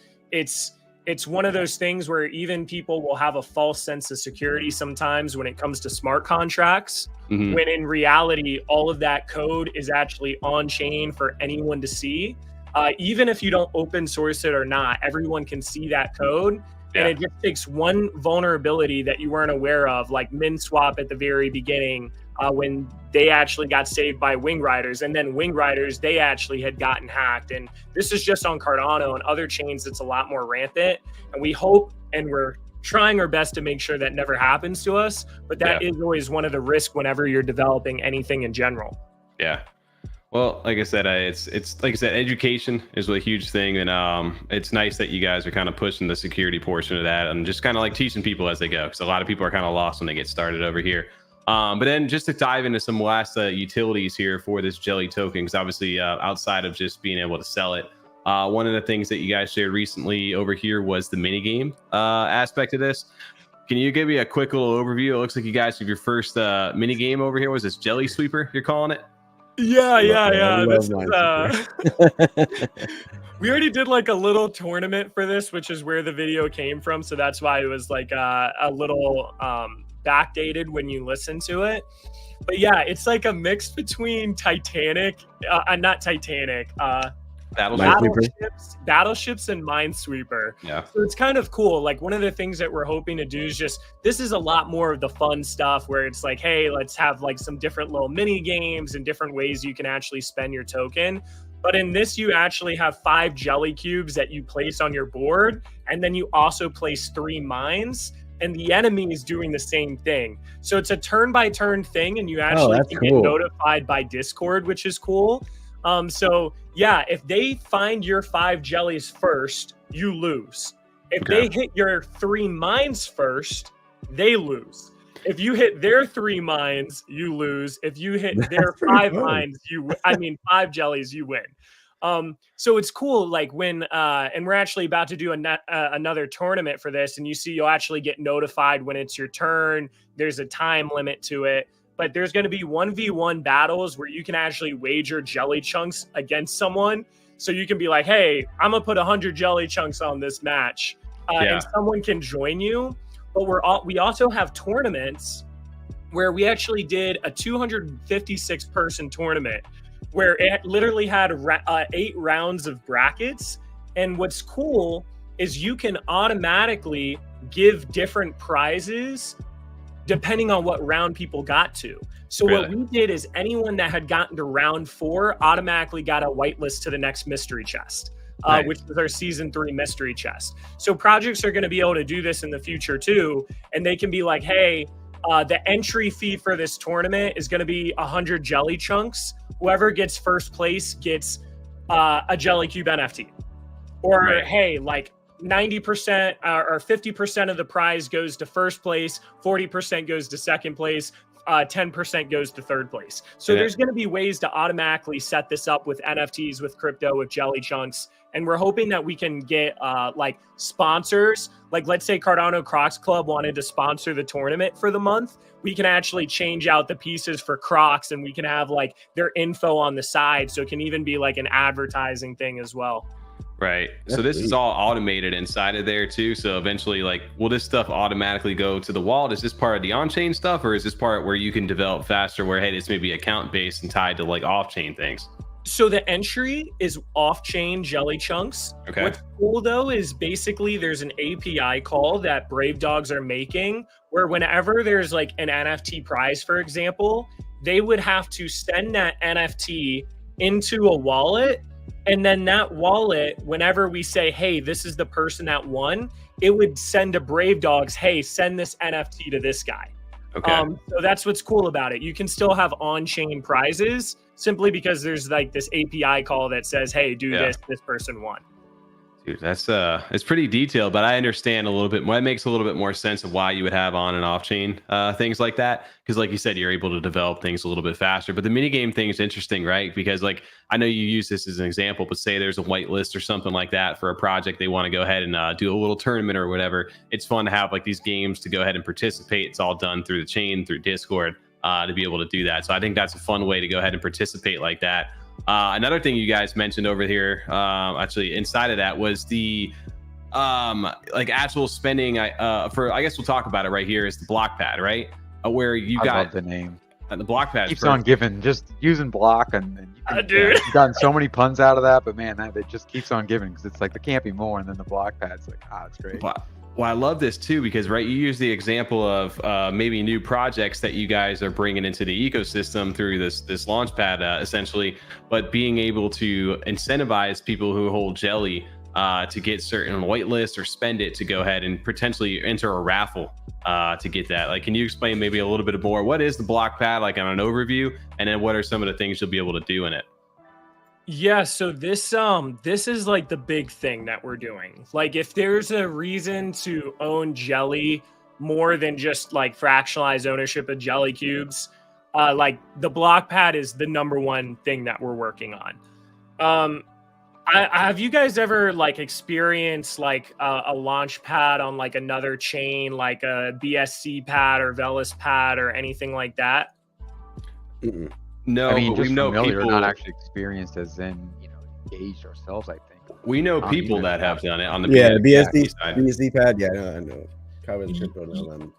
It's one of those things where even people will have a false sense of security sometimes when it comes to smart contracts, when in reality, all of that code is actually on chain for anyone to see. Even if you don't open source it or not, everyone can see that code. And it just takes one vulnerability that you weren't aware of, like MinSwap at the very beginning, when they actually got saved by Wing Riders, and then Wing Riders, they actually had gotten hacked. And this is just on Cardano, and other chains it's a lot more rampant. And we hope, and we're trying our best to make sure that never happens to us, but that is always one of the risks whenever you're developing anything in general. Yeah. Well, like I said, it's like I said, education is a huge thing, and it's nice that you guys are kind of pushing the security portion of that and just kind of like teaching people as they go, because a lot of people are kind of lost when they get started over here. But then just to dive into some last utilities here for this Jelly token, because obviously outside of just being able to sell it, one of the things that you guys shared recently over here was the minigame aspect of this. Can you give me a quick little overview? It looks like you guys have your first minigame over here. Was this Jelly Sweeper you're calling it? Yeah. This is, we already did like a little tournament for this, which is where the video came from. So that's why it was like a little backdated when you listen to it. But yeah, it's like a mix between Battleships and Minesweeper. Yeah. So it's kind of cool. Like one of the things that we're hoping to do is just, this is a lot more of the fun stuff where it's like, hey, let's have like some different little mini games and different ways you can actually spend your token. But in this, you actually have 5 Jellycubes that you place on your board. And then you also place 3 mines. And the enemy is doing the same thing. So it's a turn-by-turn thing, and you actually can get notified by Discord, which is cool. So yeah, if they find your 5 jellies first, you lose. If they hit your 3 mines first, they lose. If you hit their 3 mines, you lose. If you hit their 5 mines, 5 jellies, you win. So it's cool, like when, and we're actually about to do another tournament for this, and you'll actually get notified when it's your turn. There's a time limit to it, but there's going to be 1v1 battles where you can actually wager jelly chunks against someone. So you can be like, hey, I'm gonna put 100 jelly chunks on this match, and someone can join you. But we also have tournaments where we actually did a 256 person tournament where it literally had 8 rounds of brackets. And what's cool is you can automatically give different prizes depending on what round people got to. So what we did is anyone that had gotten to round 4 automatically got a whitelist to the next mystery chest, which is our season 3 mystery chest. So projects are going to be able to do this in the future too. And they can be like, hey, the entry fee for this tournament is going to be 100 jelly chunks. Whoever gets first place gets a Jellycube NFT. Or hey, like 90% or 50% of the prize goes to first place, 40% goes to second place, 10% goes to third place. So there's going to be ways to automatically set this up with NFTs, with crypto, with jelly chunks. And we're hoping that we can get like sponsors. Like, let's say Cardano Crocs Club wanted to sponsor the tournament for the month. We can actually change out the pieces for Crocs, and we can have like their info on the side. So it can even be like an advertising thing as well. Right. So this is all automated inside of there too. So eventually, like, will this stuff automatically go to the wallet? Is this part of the on-chain stuff, or is this part where you can develop faster where, hey, it's maybe account-based and tied to like off-chain things? So the entry is off-chain jelly chunks. Okay. What's cool though is basically there's an API call that Brave Dogs are making where whenever there's like an NFT prize, for example, they would have to send that NFT into a wallet. And then that wallet, whenever we say, hey, this is the person that won, it would send to Brave Dogs, hey, send this NFT to this guy. Okay. So that's what's cool about it. You can still have on-chain prizes simply because there's like this API call that says, hey, do this person won. Dude, that's it's pretty detailed, but I understand a little bit more. It makes a little bit more sense of why you would have on and off chain things like that. Because like you said, you're able to develop things a little bit faster. But the minigame thing is interesting, right? Because like I know you use this as an example, but say there's a whitelist or something like that for a project, they want to go ahead and do a little tournament or whatever. It's fun to have like these games to go ahead and participate. It's all done through the chain, through Discord, to be able to do that. So I think that's a fun way to go ahead and participate like that. Another thing you guys mentioned over here, actually inside of that, was the like actual spending. For I guess we'll talk about it right here. Is the Blockpad, right? Where you I got love the name. The Blockpad Keeps on giving, just using block, and you can, dude. you've gotten so many puns out of that. But man, that it just keeps on giving because it's like there can't be more, and then the Blockpad's like, it's great. Well, I love this too because right, you use the example of maybe new projects that you guys are bringing into the ecosystem through this launchpad essentially, but being able to incentivize people who hold Jelly to get certain whitelists or spend it to go ahead and potentially enter a raffle to get that. Like, can you explain maybe a little bit more? What is the Blockpad, like on an overview, and then what are some of the things you'll be able to do in it? Yeah, so this is like the big thing that we're doing. Like, if there's a reason to own Jelly more than just like fractionalized ownership of Jellycubes, like the Blockpad is the number one thing that we're working on. Have you guys ever like experienced like a launch pad on like another chain, like a BSC pad or Velis pad or anything like that? Mm-mm. No, I mean, but just we know familiar, people, not actually experienced, as in engaged ourselves. I think we know people that have done it on the BSD side. BSD pad. Yeah, I know. Covered crypto now.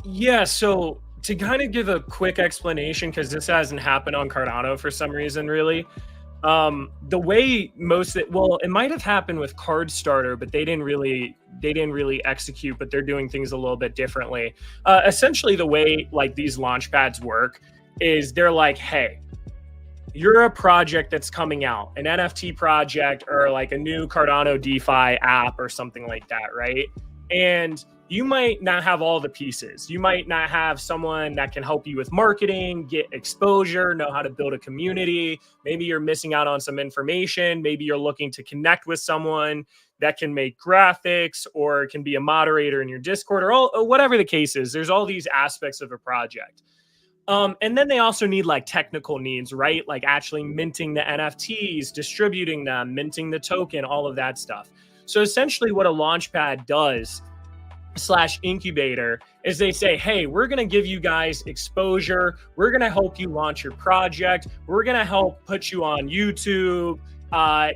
Yeah, so to kind of give a quick explanation, because this hasn't happened on Cardano for some reason, really. The way it might have happened with Card Starter, but they didn't really execute, but they're doing things a little bit differently. Essentially, the way like these launch pads work is they're like, hey, you're a project that's coming out, an NFT project or like a new Cardano DeFi app or something like that, right? And you might not have all the pieces. You might not have someone that can help you with marketing, get exposure, know how to build a community. Maybe you're missing out on some information. Maybe you're looking to connect with someone that can make graphics or can be a moderator in your Discord or whatever the case is. There's all these aspects of a project. And then they also need like technical needs, right? Like actually minting the NFTs, distributing them, minting the token, all of that stuff. So essentially what a launchpad does / incubator is they say, hey, we're going to give you guys exposure. We're going to help you launch your project. We're going to help put you on YouTube,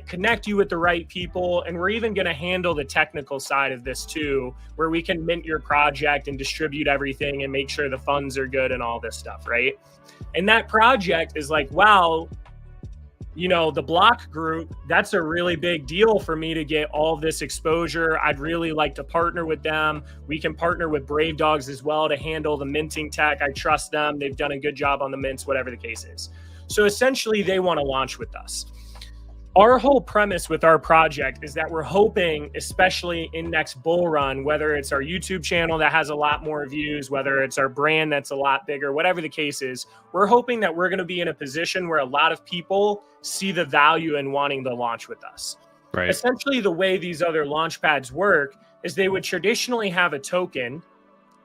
connect you with the right people. And we're even going to handle the technical side of this too, where we can mint your project and distribute everything and make sure the funds are good and all this stuff, right? And that project is like, wow, the Block group, that's a really big deal for me to get all this exposure. I'd really like to partner with them. We can partner with Brave Dogs as well to handle the minting tech. I trust them. They've done a good job on the mints, whatever the case is. So essentially they want to launch with us. Our whole premise with our project is that we're hoping, especially in next bull run, whether it's our YouTube channel that has a lot more views, whether it's our brand that's a lot bigger, whatever the case is, we're hoping that we're going to be in a position where a lot of people see the value in wanting to launch with us. Right. Essentially, the way these other launch pads work is they would traditionally have a token,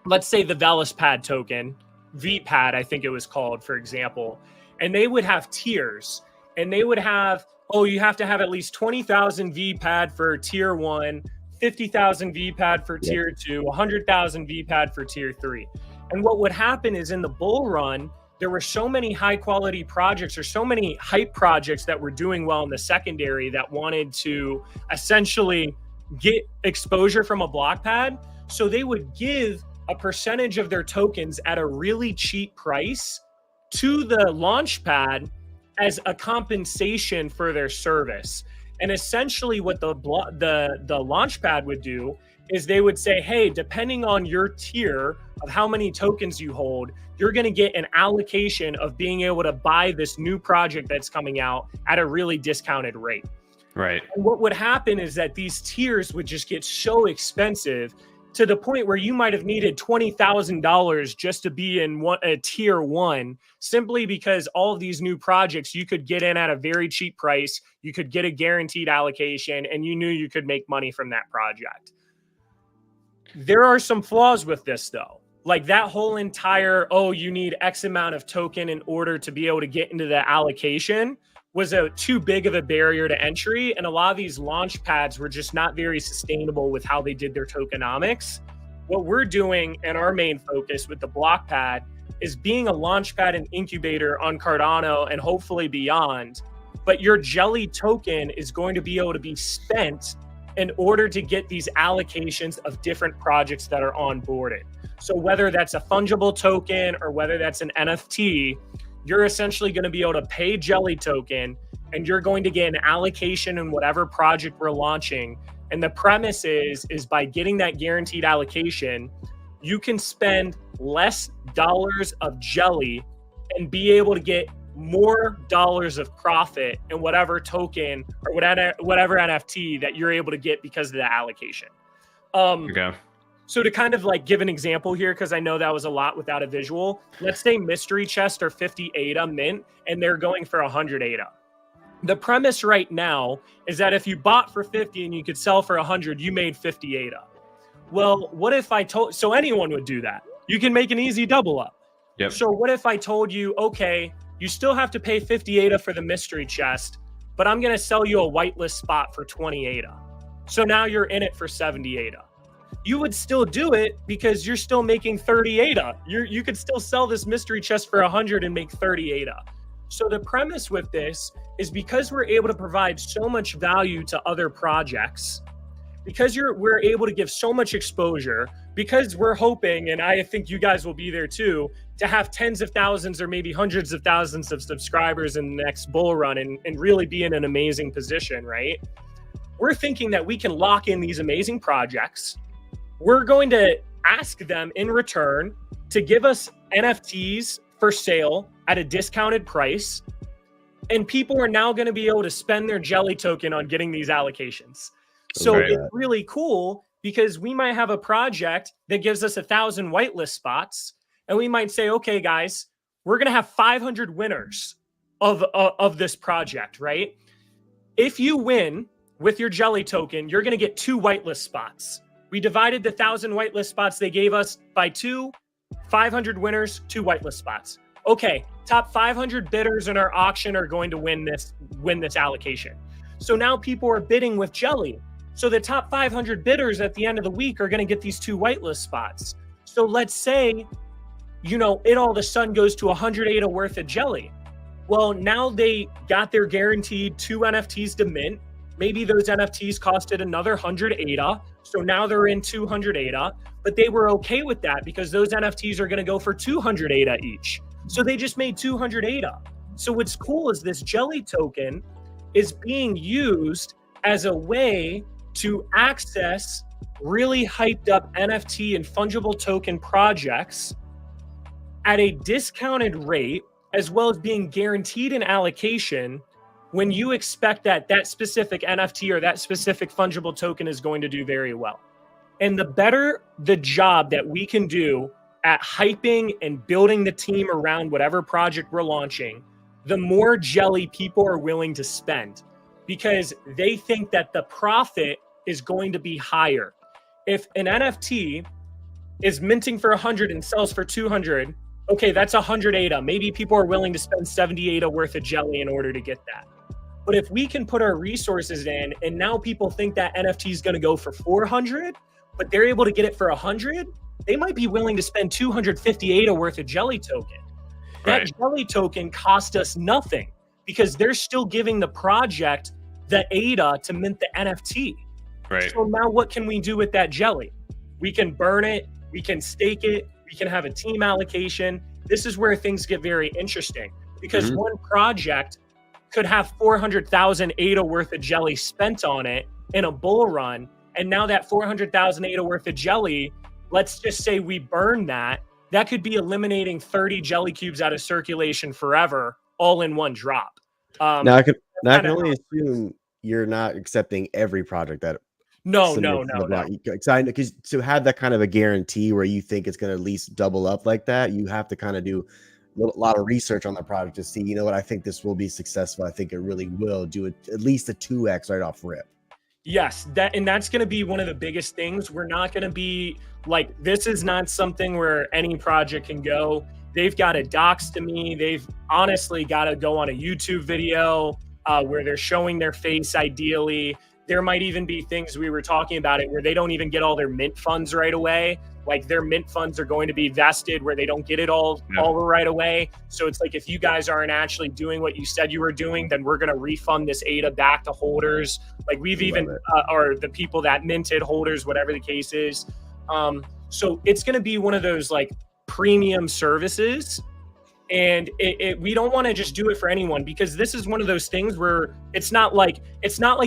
let's say the Velis pad token, VPad, I think it was called, for example, and they would have tiers, and they would have oh, you have to have at least 20,000 VPAD for tier 1, 50,000 VPAD for tier 2, 100,000 VPAD for tier 3. And what would happen is in the bull run, there were so many high quality projects or so many hype projects that were doing well in the secondary that wanted to essentially get exposure from a Blockpad. So they would give a percentage of their tokens at a really cheap price to the launch pad as a compensation for their service. And essentially what the launch pad would do is they would say, hey, depending on your tier of how many tokens you hold, you're going to get an allocation of being able to buy this new project that's coming out at a really discounted rate. Right. And what would happen is that these tiers would just get so expensive to the point where you might have needed $20,000 just to be in a tier 1, simply because all of these new projects you could get in at a very cheap price, you could get a guaranteed allocation, and you knew you could make money from that project. There are some flaws with this though. Like that whole entire, oh, you need X amount of token in order to be able to get into the allocation was too big of a barrier to entry. And a lot of these launch pads were just not very sustainable with how they did their tokenomics. What we're doing and our main focus with the Blockpad is being a launch pad and incubator on Cardano and hopefully beyond. But your Jelly token is going to be able to be spent in order to get these allocations of different projects that are onboarded. So whether that's a fungible token or whether that's an NFT, you're essentially going to be able to pay Jelly token and you're going to get an allocation in whatever project we're launching. And the premise is by getting that guaranteed allocation, you can spend less dollars of Jelly and be able to get more dollars of profit in whatever token or whatever NFT that you're able to get because of the allocation. Okay. So to kind of like give an example here, because I know that was a lot without a visual, let's say mystery chests are 50 ADA mint and they're going for 100 ADA. The premise right now is that if you bought for 50 and you could sell for 100, you made 50 ADA. Well, what if I told, so anyone would do that. You can make an easy double up. Yep. So what if I told you, okay, you still have to pay 50 ADA for the mystery chest, but I'm going to sell you a whitelist spot for 20 ADA. So now you're in it for 70 ADA. You would still do it because you're still making 30 ADA. You could still sell this mystery chest for 100 and make 30 ADA. So the premise with this is because we're able to provide so much value to other projects, because we're able to give so much exposure, because we're hoping, and I think you guys will be there too, to have tens of thousands or maybe hundreds of thousands of subscribers in the next bull run and really be in an amazing position, right? We're thinking that we can lock in these amazing projects. We're going to ask them in return to give us NFTs for sale at a discounted price. And people are now going to be able to spend their Jelly token on getting these allocations. So it's really cool because we might have a project that gives us 1,000 whitelist spots. And we might say, okay, guys, we're going to have 500 winners of this project, right? If you win with your Jelly token, you're going to get 2 whitelist spots. We divided the 1,000 whitelist spots they gave us by 2, 500 winners, 2 whitelist spots. Okay, top 500 bidders in our auction are going to win this allocation. So now people are bidding with Jelly. So the top 500 bidders at the end of the week are going to get these 2 whitelist spots. So let's say, it all of a sudden goes to 100 ADA worth of Jelly. Well, now they got their guaranteed 2 NFTs to mint. Maybe those NFTs costed another 100 ADA. So now they're in 200 ADA, but they were okay with that because those NFTs are going to go for 200 ADA each. So they just made 200 ADA. So what's cool is this Jelly token is being used as a way to access really hyped up NFT and fungible token projects at a discounted rate, as well as being guaranteed an allocation when you expect that specific NFT or that specific fungible token is going to do very well. And the better the job that we can do at hyping and building the team around whatever project we're launching, the more Jelly people are willing to spend because they think that the profit is going to be higher. If an NFT is minting for 100 and sells for 200, okay, that's 100 ADA. Maybe people are willing to spend 70 ADA worth of Jelly in order to get that. But if we can put our resources in, and now people think that NFT is going to go for 400, but they're able to get it for 100, they might be willing to spend 250 ADA worth of Jelly token. That Jelly token cost us nothing because they're still giving the project the ADA to mint the NFT. Right. So now what can we do with that Jelly? We can burn it, we can stake it, we can have a team allocation. This is where things get very interesting because one project could have 400,000 ADA worth of Jelly spent on it in a bull run. And now that 400,000 ADA worth of Jelly, let's just say we burn that could be eliminating 30 Jellycubes out of circulation forever, all in one drop. Now I can only assume you're not accepting every project that. No. Because to have that kind of a guarantee where you think it's going to at least double up like that, you have to kind of do a lot of research on the project to see, you know what, I think this will be successful. I think it really will do it at least a 2x right off rip. Yes, that's going to be one of the biggest things. We're not going to be like, this is not something where any project can go. They've got to dox to me. They've honestly got to go on a YouTube video where they're showing their face ideally. There might even be things we were talking about it where they don't even get all their mint funds right away. Like their mint funds are going to be vested where they don't get it all right away. So it's like, if you guys aren't actually doing what you said you were doing, then we're going to refund this ADA back to holders. Like we've even, or the people that minted, holders, whatever the case is. So it's going to be one of those like premium services. And we don't want to just do it for anyone, because this is one of those things where it's not like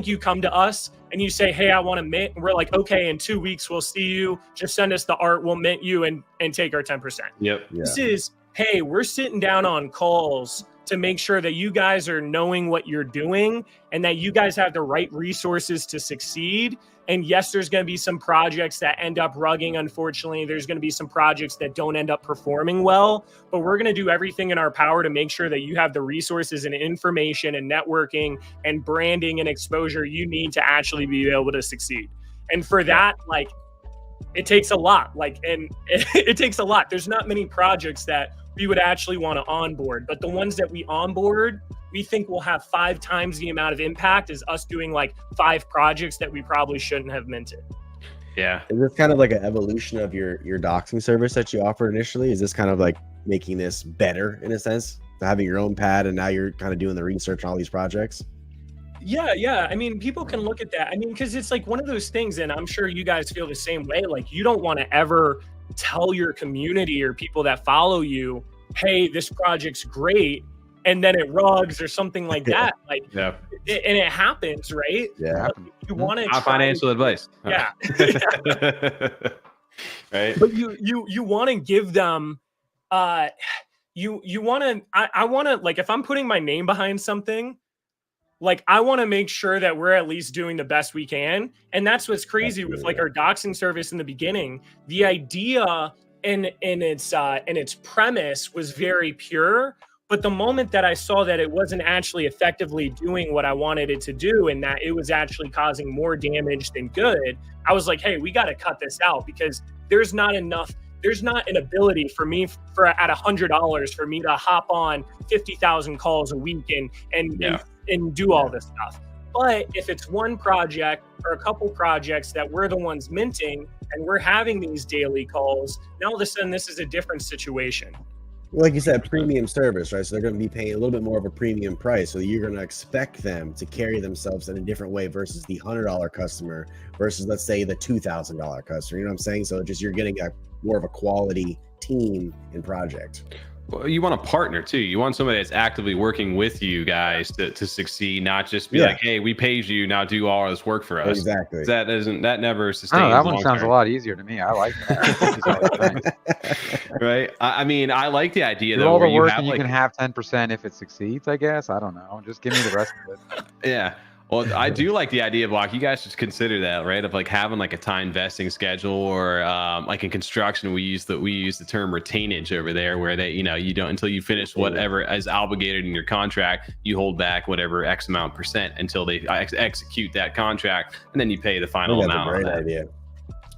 you come to us and you say, hey, I want to mint. And we're like, okay, in 2 weeks, we'll see you. Just send us the art. We'll mint you and take our 10%. Yep. Yeah. This is, hey, we're sitting down on calls to make sure that you guys are knowing what you're doing and that you guys have the right resources to succeed. And yes, there's going to be some projects that end up rugging. Unfortunately, there's going to be some projects that don't end up performing well, but we're going to do everything in our power to make sure that you have the resources and information and networking and branding and exposure you need to actually be able to succeed. And for that, like, it takes a lot, it takes a lot. There's not many projects that we would actually want to onboard, but the ones that we onboard, we think will have 5 times the amount of impact as us doing like 5 projects that we probably shouldn't have minted. Yeah. Is this kind of like an evolution of your doxing service that you offered initially? Is this kind of like making this better in a sense, having your own pad and now you're kind of doing the research on all these projects? Yeah. I mean, people can look at that. I mean, because it's like one of those things, and I'm sure you guys feel the same way. Like, you don't want to ever tell your community or people that follow you, hey, this project's great, and then it rugs or something like that. Like, and it happens, right? Yeah. You want to not financial advice. Yeah. Right. But you want to give them, you want to, I want to, like, if I'm putting my name behind something, like, I want to make sure that we're at least doing the best we can. And that's what's crazy with like our doxing service in the beginning. The idea and its premise was very pure. But the moment that I saw that it wasn't actually effectively doing what I wanted it to do, and that it was actually causing more damage than good, I was like, hey, we got to cut this out, because there's not an ability for me at $100 for me to hop on 50,000 calls a week and do all this stuff. But if it's one project or a couple projects that we're the ones minting and we're having these daily calls, now all of a sudden this is a different situation. Like you said, premium service, right? So they're going to be paying a little bit more of a premium price. So you're going to expect them to carry themselves in a different way versus the $100 customer versus, let's say, the $2,000 customer. You know what I'm saying? So just you're getting more of a quality team and project. Well, you want a partner too. You want somebody that's actively working with you guys to succeed, not just be like, hey, we paid you, now do all this work for us. Exactly. That never sustains. Oh, that one sounds a lot easier to me. I like that. Right. I mean, I like the idea do though, all the where work you have, and you can have 10% if it succeeds, I guess. I don't know. Just give me the rest of it. Yeah. Well, I do like the idea of, Block. You guys just consider that, right? Of like having like a time vesting schedule, or like in construction, we use the term retainage over there, where they, you don't, until you finish whatever is obligated in your contract, you hold back whatever X amount % until they execute that contract, and then you pay the final amount. That's a great idea.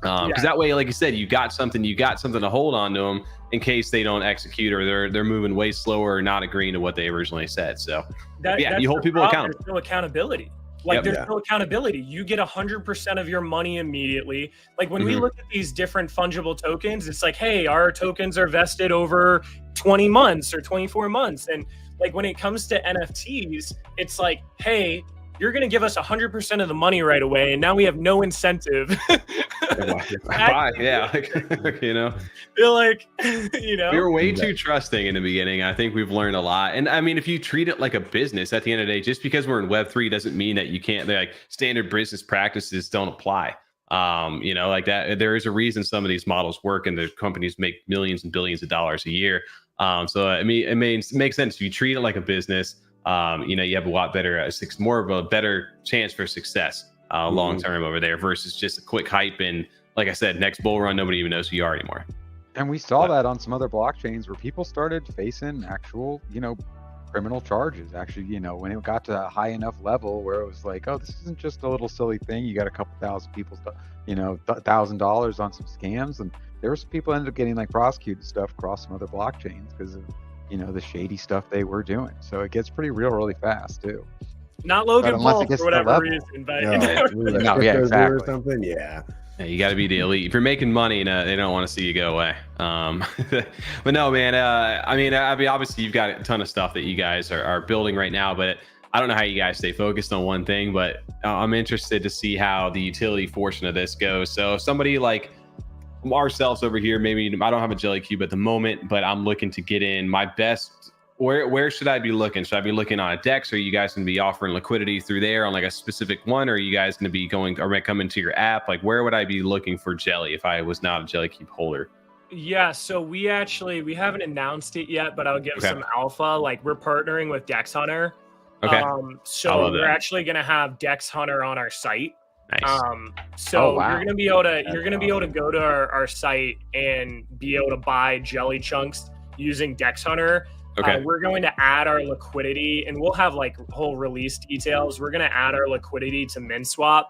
Because that way, like you said, you got something to hold on to them in case they don't execute or they're moving way slower or not agreeing to what they originally said. So that's you hold people accountable. There's no accountability. Like there's no accountability. You get 100% of your money immediately. Like when we look at these different fungible tokens, it's like, hey, our tokens are vested over 20 months or 24 months. And like when it comes to NFTs, it's like, hey, you're going to give us 100% of the money right away. And now we have no incentive. Yeah. You know, feel like, you know, we were way too trusting in the beginning. I think we've learned a lot. And I mean, if you treat it like a business at the end of the day, just because we're in Web3 doesn't mean that you can't, like standard business practices don't apply. You know, like that, there is a reason some of these models work and the companies make millions and billions of dollars a year. So I mean, it makes sense. If you treat it like a business, you know, you have a lot better, more of a better chance for success long term over there versus just a quick hype. And like I said, next bull run, nobody even knows who you are anymore. And we saw that on some other blockchains where people started facing actual, you know, criminal charges. Actually, you know, when it got to a high enough level where it was like, oh, this isn't just a little silly thing. You got a couple thousand people, you know, $1,000 on some scams, and there were some people ended up getting like prosecuted stuff across some other blockchains because of, you know, the shady stuff they were doing. So it gets pretty real really fast too. Not Logan Paul for whatever reason, but exactly. Or something. Yeah, you got to be the elite. If you're making money, they don't want to see you go away. But no, man. I mean, obviously you've got a ton of stuff that you guys are building right now, but I don't know how you guys stay focused on one thing. But I'm interested to see how the utility portion of this goes. So if somebody like ourselves over here, maybe I don't have a Jellycube at the moment, but I'm looking to get in my best. Where should I be looking? Should I be looking on a DEX? Are you guys going to be offering liquidity through there on like a specific one? Or are you guys going to be going or come into your app? Like where would I be looking for Jelly if I was not a Jellycube holder? Yeah, so we haven't announced it yet, but I'll give some alpha. Like we're partnering with Dex Hunter. Okay. So we're actually going to have Dex Hunter on our site. Nice. So you're gonna be able to go to our site and be able to buy jelly chunks using Dex Hunter. Okay. We're going to add our liquidity, and we'll have like whole release details. We're going to add our liquidity to MinSwap.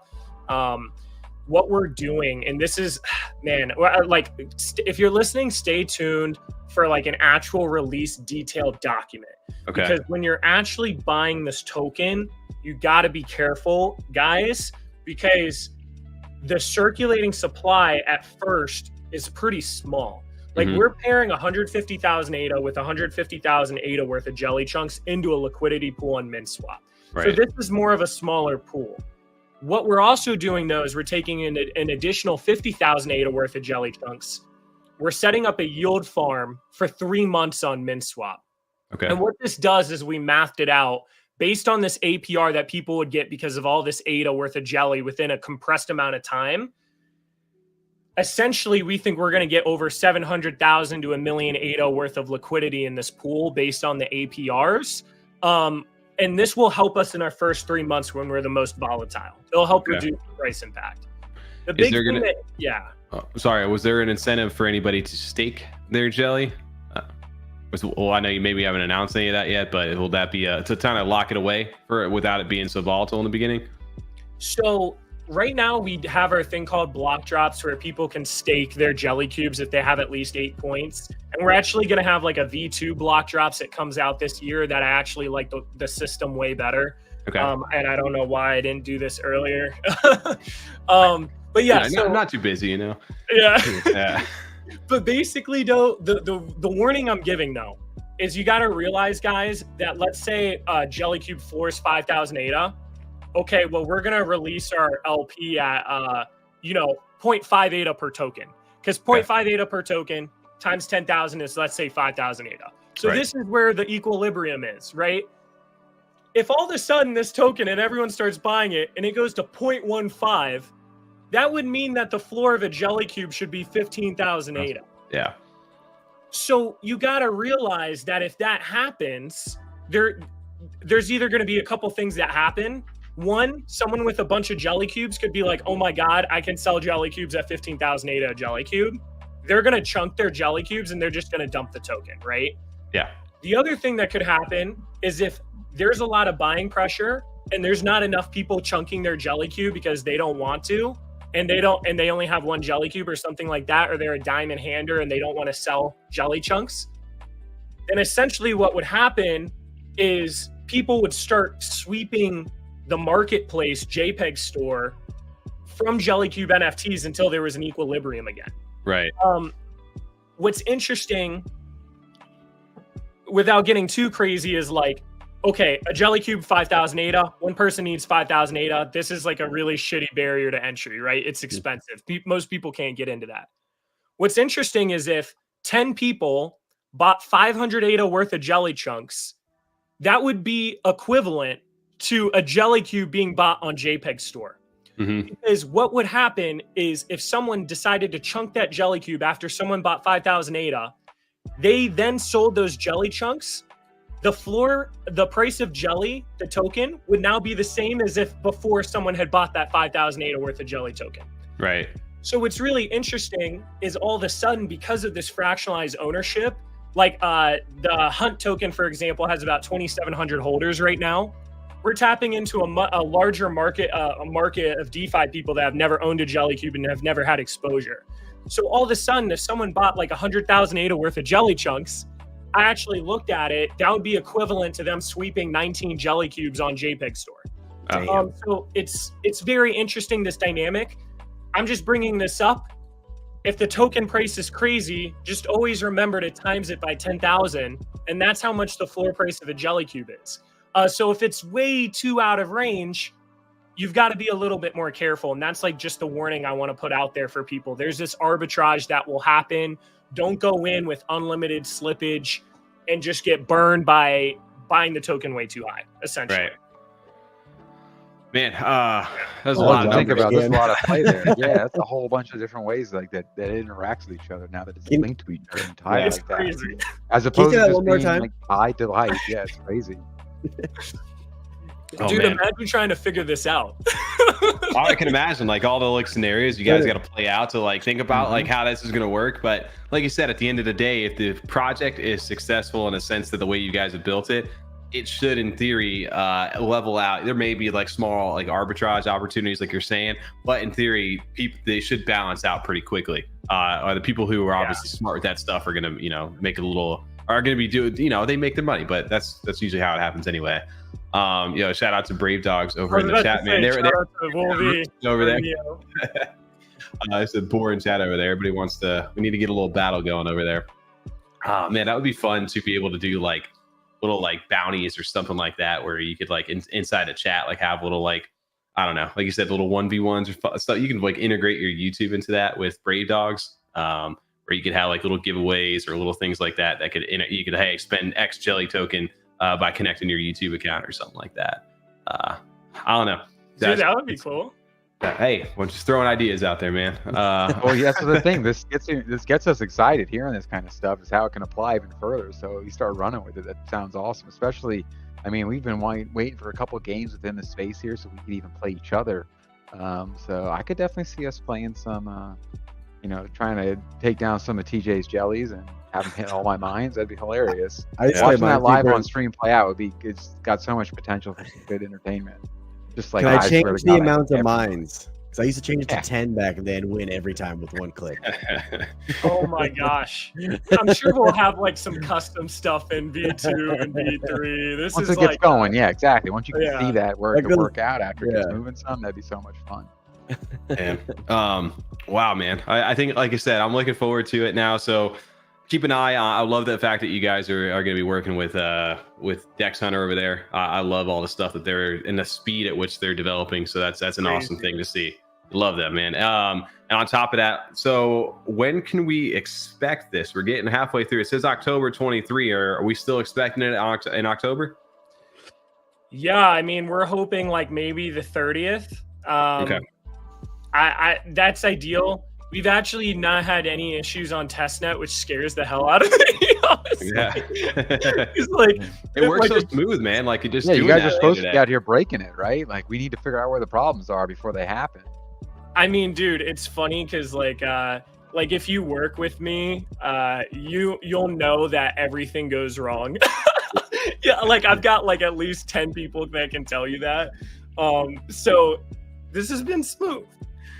What we're doing, and this is, man, like if you're listening, stay tuned for like an actual release detailed document. Okay. Because when you're actually buying this token, you got to be careful, guys, because the circulating supply at first is pretty small. Like we're pairing 150,000 ADA with 150,000 ADA worth of jelly chunks into a liquidity pool on MinSwap. Right. So this is more of a smaller pool. What we're also doing though is we're taking in an additional 50,000 ADA worth of jelly chunks. We're setting up a yield farm for 3 months on MinSwap. Okay. And what this does is we mathed it out based on this APR that people would get because of all this ADA worth of jelly within a compressed amount of time. Essentially, we think we're going to get over 700,000 to 1 million ADA worth of liquidity in this pool based on the APRs. And this will help us in our first 3 months when we're the most volatile. It'll help reduce the price impact. The big thing sorry, was there an incentive for anybody to stake their jelly? Well, I know you maybe haven't announced any of that yet, but will that be to kind of lock it away without it being so volatile in the beginning? So right now we have our thing called block drops where people can stake their Jellycubes if they have at least 8 points. And we're actually going to have like a V2 block drops that comes out this year that I actually like the system way better. Okay. And I don't know why I didn't do this earlier. But yeah, so, I'm not too busy, you know? Yeah. But basically though, the warning I'm giving though, is you got to realize guys that let's say Jellycube floors 5,000 ADA. Okay, well, we're going to release our LP at, 0.5 ADA per token. Because 0.5 ADA per token times 10,000 is, let's say, 5,000 ADA. So this is where the equilibrium is, right? If all of a sudden this token and everyone starts buying it and it goes to 0.15, that would mean that the floor of a Jellycube should be 15,000 ADA. Yeah. So you got to realize that if that happens, there's either going to be a couple things that happen. One, someone with a bunch of Jellycubes could be like, oh my God, I can sell Jellycubes at 15,000 ADA a Jellycube. They're going to chunk their Jellycubes and they're just going to dump the token, right? Yeah. The other thing that could happen is if there's a lot of buying pressure and there's not enough people chunking their Jellycube because they don't want to, and they only have one Jellycube or something like that, or they're a diamond hander and they don't want to sell jelly chunks, then essentially what would happen is people would start sweeping the marketplace JPEG store from Jellycube NFTs until there was an equilibrium again. Right. What's interesting, without getting too crazy, is like, okay, a Jellycube 5,000 ADA, one person needs 5,000 ADA. This is like a really shitty barrier to entry, right? It's expensive. Most people can't get into that. What's interesting is if 10 people bought 500 ADA worth of jelly chunks, that would be equivalent to a Jellycube being bought on JPEG store. Mm-hmm. Because what would happen is if someone decided to chunk that Jellycube after someone bought 5,000 ADA, they then sold those jelly chunks. The price of jelly, the token, would now be the same as if before someone had bought that 5,000 ADA worth of jelly token. Right. So what's really interesting is all of a sudden, because of this fractionalized ownership, like the Hunt token, for example, has about 2,700 holders right now. We're tapping into a larger market, a market of DeFi people that have never owned a Jellycube and have never had exposure. So all of a sudden, if someone bought like 100,000 ADA worth of jelly chunks, I actually looked at it, that would be equivalent to them sweeping 19 Jellycubes on JPEG store. So it's very interesting, this dynamic. I'm just bringing this up. If the token price is crazy, just always remember to times it by 10,000, and that's how much the floor price of a Jellycube is. So if it's way too out of range, you've got to be a little bit more careful. And that's like just the warning I want to put out there for people. There's this arbitrage that will happen. Don't go in with unlimited slippage and just get burned by buying the token way too high, essentially. Right. Man, there's a lot of think numbers. about. There's a lot of play there. Yeah, that's a whole bunch of different ways like that it interacts with each other now that it's linked to each other and tied It's like crazy. that. As opposed to that just one more being time? like eye to light. Yeah, it's crazy. Oh, Dude, man. imagine trying to figure this out. I can imagine like all the like scenarios you guys got to play out to like think about like how this is going to work. But like you said, at the end of the day, if the project is successful in a sense that the way you guys have built it, it should in theory level out. There may be like small like arbitrage opportunities like you're saying, but in theory they should balance out pretty quickly. Or the people who are obviously smart with that stuff are going to make it a little, are going to be doing, they make their money, but that's usually how it happens anyway. Shout out to Brave Dogs over in the chat, man. They're over there. It's a boring chat over there. Everybody we need to get a little battle going over there. Man, that would be fun to be able to do like little like bounties or something like that, where you could like inside a chat, like have little like, I don't know, like you said, little 1v1s or stuff. You can like integrate your YouTube into that with Brave Dogs. Or you could have like little giveaways or little things like that could, you could, hey, spend X jelly token by connecting your YouTube account or something like that. I don't know. Dude, that would be cool. Hey, we're just throwing ideas out there, man. Well, yeah, that's the thing. This gets us excited hearing this kind of stuff. Is how it can apply even further. So you start running with it. That sounds awesome. Especially, I mean, we've been waiting for a couple of games within the space here, so we could even play each other. So I could definitely see us playing some, trying to take down some of TJ's jellies and have him hit all my mines. That'd be hilarious. Watching that live on stream play out would be. It's got so much potential for some good entertainment. Just like, can I change the amount of mines? Because I used to change it to 10 back and then win every time with one click. Oh my gosh. I'm sure we'll have like some custom stuff in V2 and V3. Once it gets going, yeah, exactly. Once you can see that where it could work out after it gets moving some, that'd be so much fun. Man. Wow, man. I think, like I said, I'm looking forward to it now. So keep an eye on. I love the fact that you guys are going to be working with Dex Hunter over there. I love all the stuff that they're and the speed at which they're developing. So that's an awesome thing to see. Love that, man. And on top of that, so when can we expect this? We're getting halfway through. It says October 23. Are we still expecting it in October? Yeah, I mean, we're hoping like maybe the 30th. Okay. I that's ideal. We've actually not had any issues on testnet, which scares the hell out of me. Honestly. Yeah. It's like it works like so smooth, man. Like you just you guys are supposed to be out here breaking it, right? Like we need to figure out where the problems are before they happen. I mean, dude, it's funny because like if you work with me, you'll know that everything goes wrong. Yeah, like I've got like at least 10 people that can tell you that. So this has been smooth.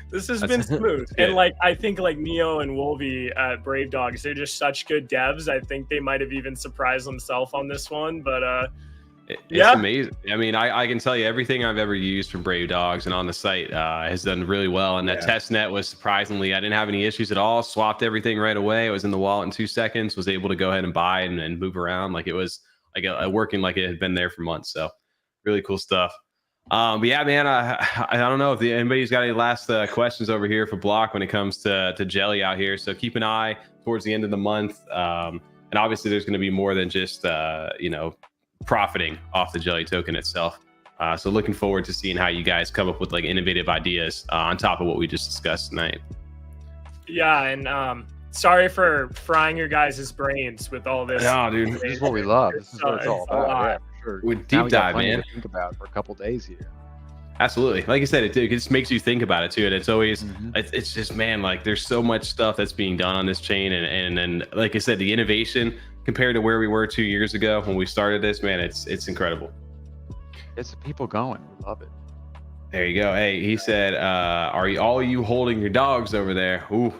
This has That's- been smooth. Yeah. And like I think like Neo and Wolvie at Brave Dogs, they're just such good devs. I think they might have even surprised themselves on this one. But It's Yeah. amazing. I mean, I can tell you everything I've ever used from Brave Dogs and on the site has done really well. And that test net was surprisingly, I didn't have any issues at all. Swapped everything right away. It was in the wallet in 2 seconds. Was able to go ahead and buy and move around like it was like working like it had been there for months. So really cool stuff. But yeah, man, I don't know if anybody's got any last questions over here for Block when it comes to Jelly out here. So keep an eye towards the end of the month. And obviously there's going to be more than just, profiting off the Jelly token itself. So looking forward to seeing how you guys come up with like innovative ideas on top of what we just discussed tonight. yeah, and sorry for frying your guys' brains with all this. Yeah, dude. This is what we love. This is what it's all It's a lot. about. Yeah, for sure. With Now deep we got dive, plenty man. to think about for a couple days here. Absolutely. Like I said, it just makes you think about it too. And it's always, it's just, man, like there's so much stuff that's being done on this chain. And like I said, the innovation compared to where we were 2 years ago when we started this, man, it's incredible. It's the people going. We love it. There you go. Hey, he said, are you holding your dogs over there? Ooh.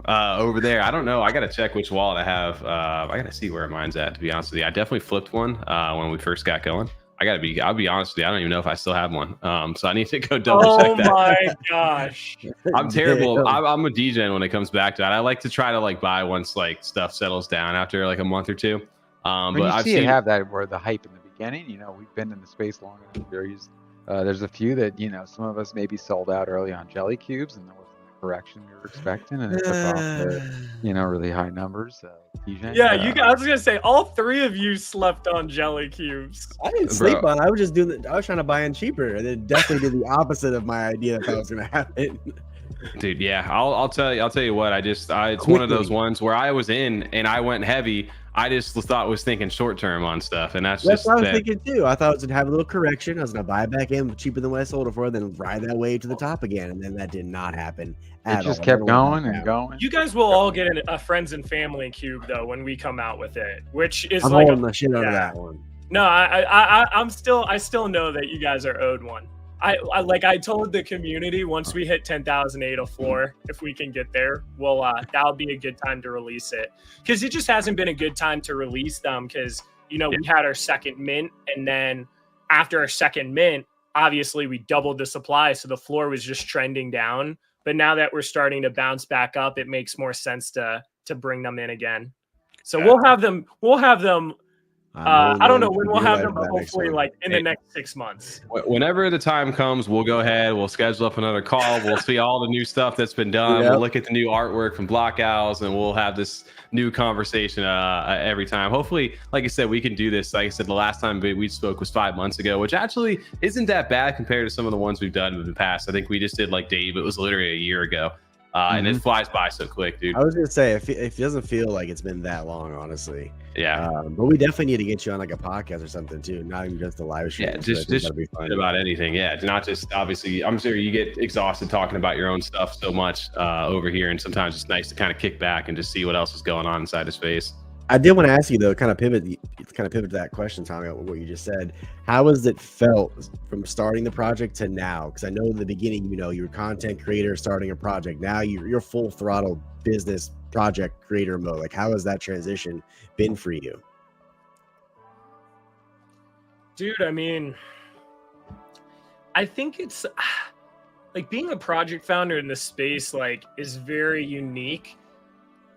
Over there. I don't know. I got to check which wallet I have. I got to see where mine's at, to be honest with you. I definitely flipped one when we first got going. I'll be honest with you. I don't even know if I still have one. So I need to go double check that. Oh my gosh. I'm terrible. I'm a DJ when it comes back to that. I like to try to like buy once like stuff settles down after like a month or two. When But you I've see it seen have that where the hype in the beginning, we've been in the space long enough. There's a few that, some of us maybe sold out early on Jellycubes and there wasn't the correction we were expecting and it took off to, really high numbers. TJ, Yeah, I was gonna say all three of you slept on Jellycubes. I didn't sleep on it. I was just I was trying to buy in cheaper, and it definitely did the opposite of my idea that was going to happen. Dude, yeah, I'll tell you what. It's one of those ones where I was in and I went heavy. I just was thinking short term on stuff, and that's just what I was that. thinking too. I thought it was gonna have a little correction. I was gonna buy it back in cheaper than what I sold it for, then ride that way to the top again, and then that did not happen. It just kept going and going. You guys will all get a friends and family cube though when we come out with it, which is I'm like holding the shit out of that one. No, I still know that you guys are owed one. I told the community once we hit 10,008 a floor, if we can get there, that'll be a good time to release it. Because it just hasn't been a good time to release them because, we had our second mint. And then after our second mint, obviously we doubled the supply. So the floor was just trending down. But now that we're starting to bounce back up, it makes more sense to bring them in again. So we'll have them. I don't know when we'll have them, but hopefully like in the next 6 months. Whenever the time comes, we'll go ahead. We'll schedule up another call. We'll see all the new stuff that's been done. We'll look at the new artwork from BlockOwls, and we'll have this new conversation every time. Hopefully, like I said, we can do this. Like I said, the last time we spoke was 5 months ago, which actually isn't that bad compared to some of the ones we've done in the past. I think we just did like Dave. It was literally a year ago. And it flies by so quick, dude. I was gonna say it doesn't feel like it's been that long, honestly. Yeah. But we definitely need to get you on like a podcast or something too, not even just a live stream. Yeah, just about anything. Yeah, not just obviously. I'm sure you get exhausted talking about your own stuff so much over here, and sometimes it's nice to kind of kick back and just see what else is going on inside his face. I did want to ask you though, kind of pivot to that question, Tommy, what you just said. How has it felt from starting the project to now? Because I know in the beginning, you're a content creator starting a project. Now you're full throttle business project creator mode. Like, how has that transition been for you? Dude, I mean, I think it's like being a project founder in this space, like, is very unique.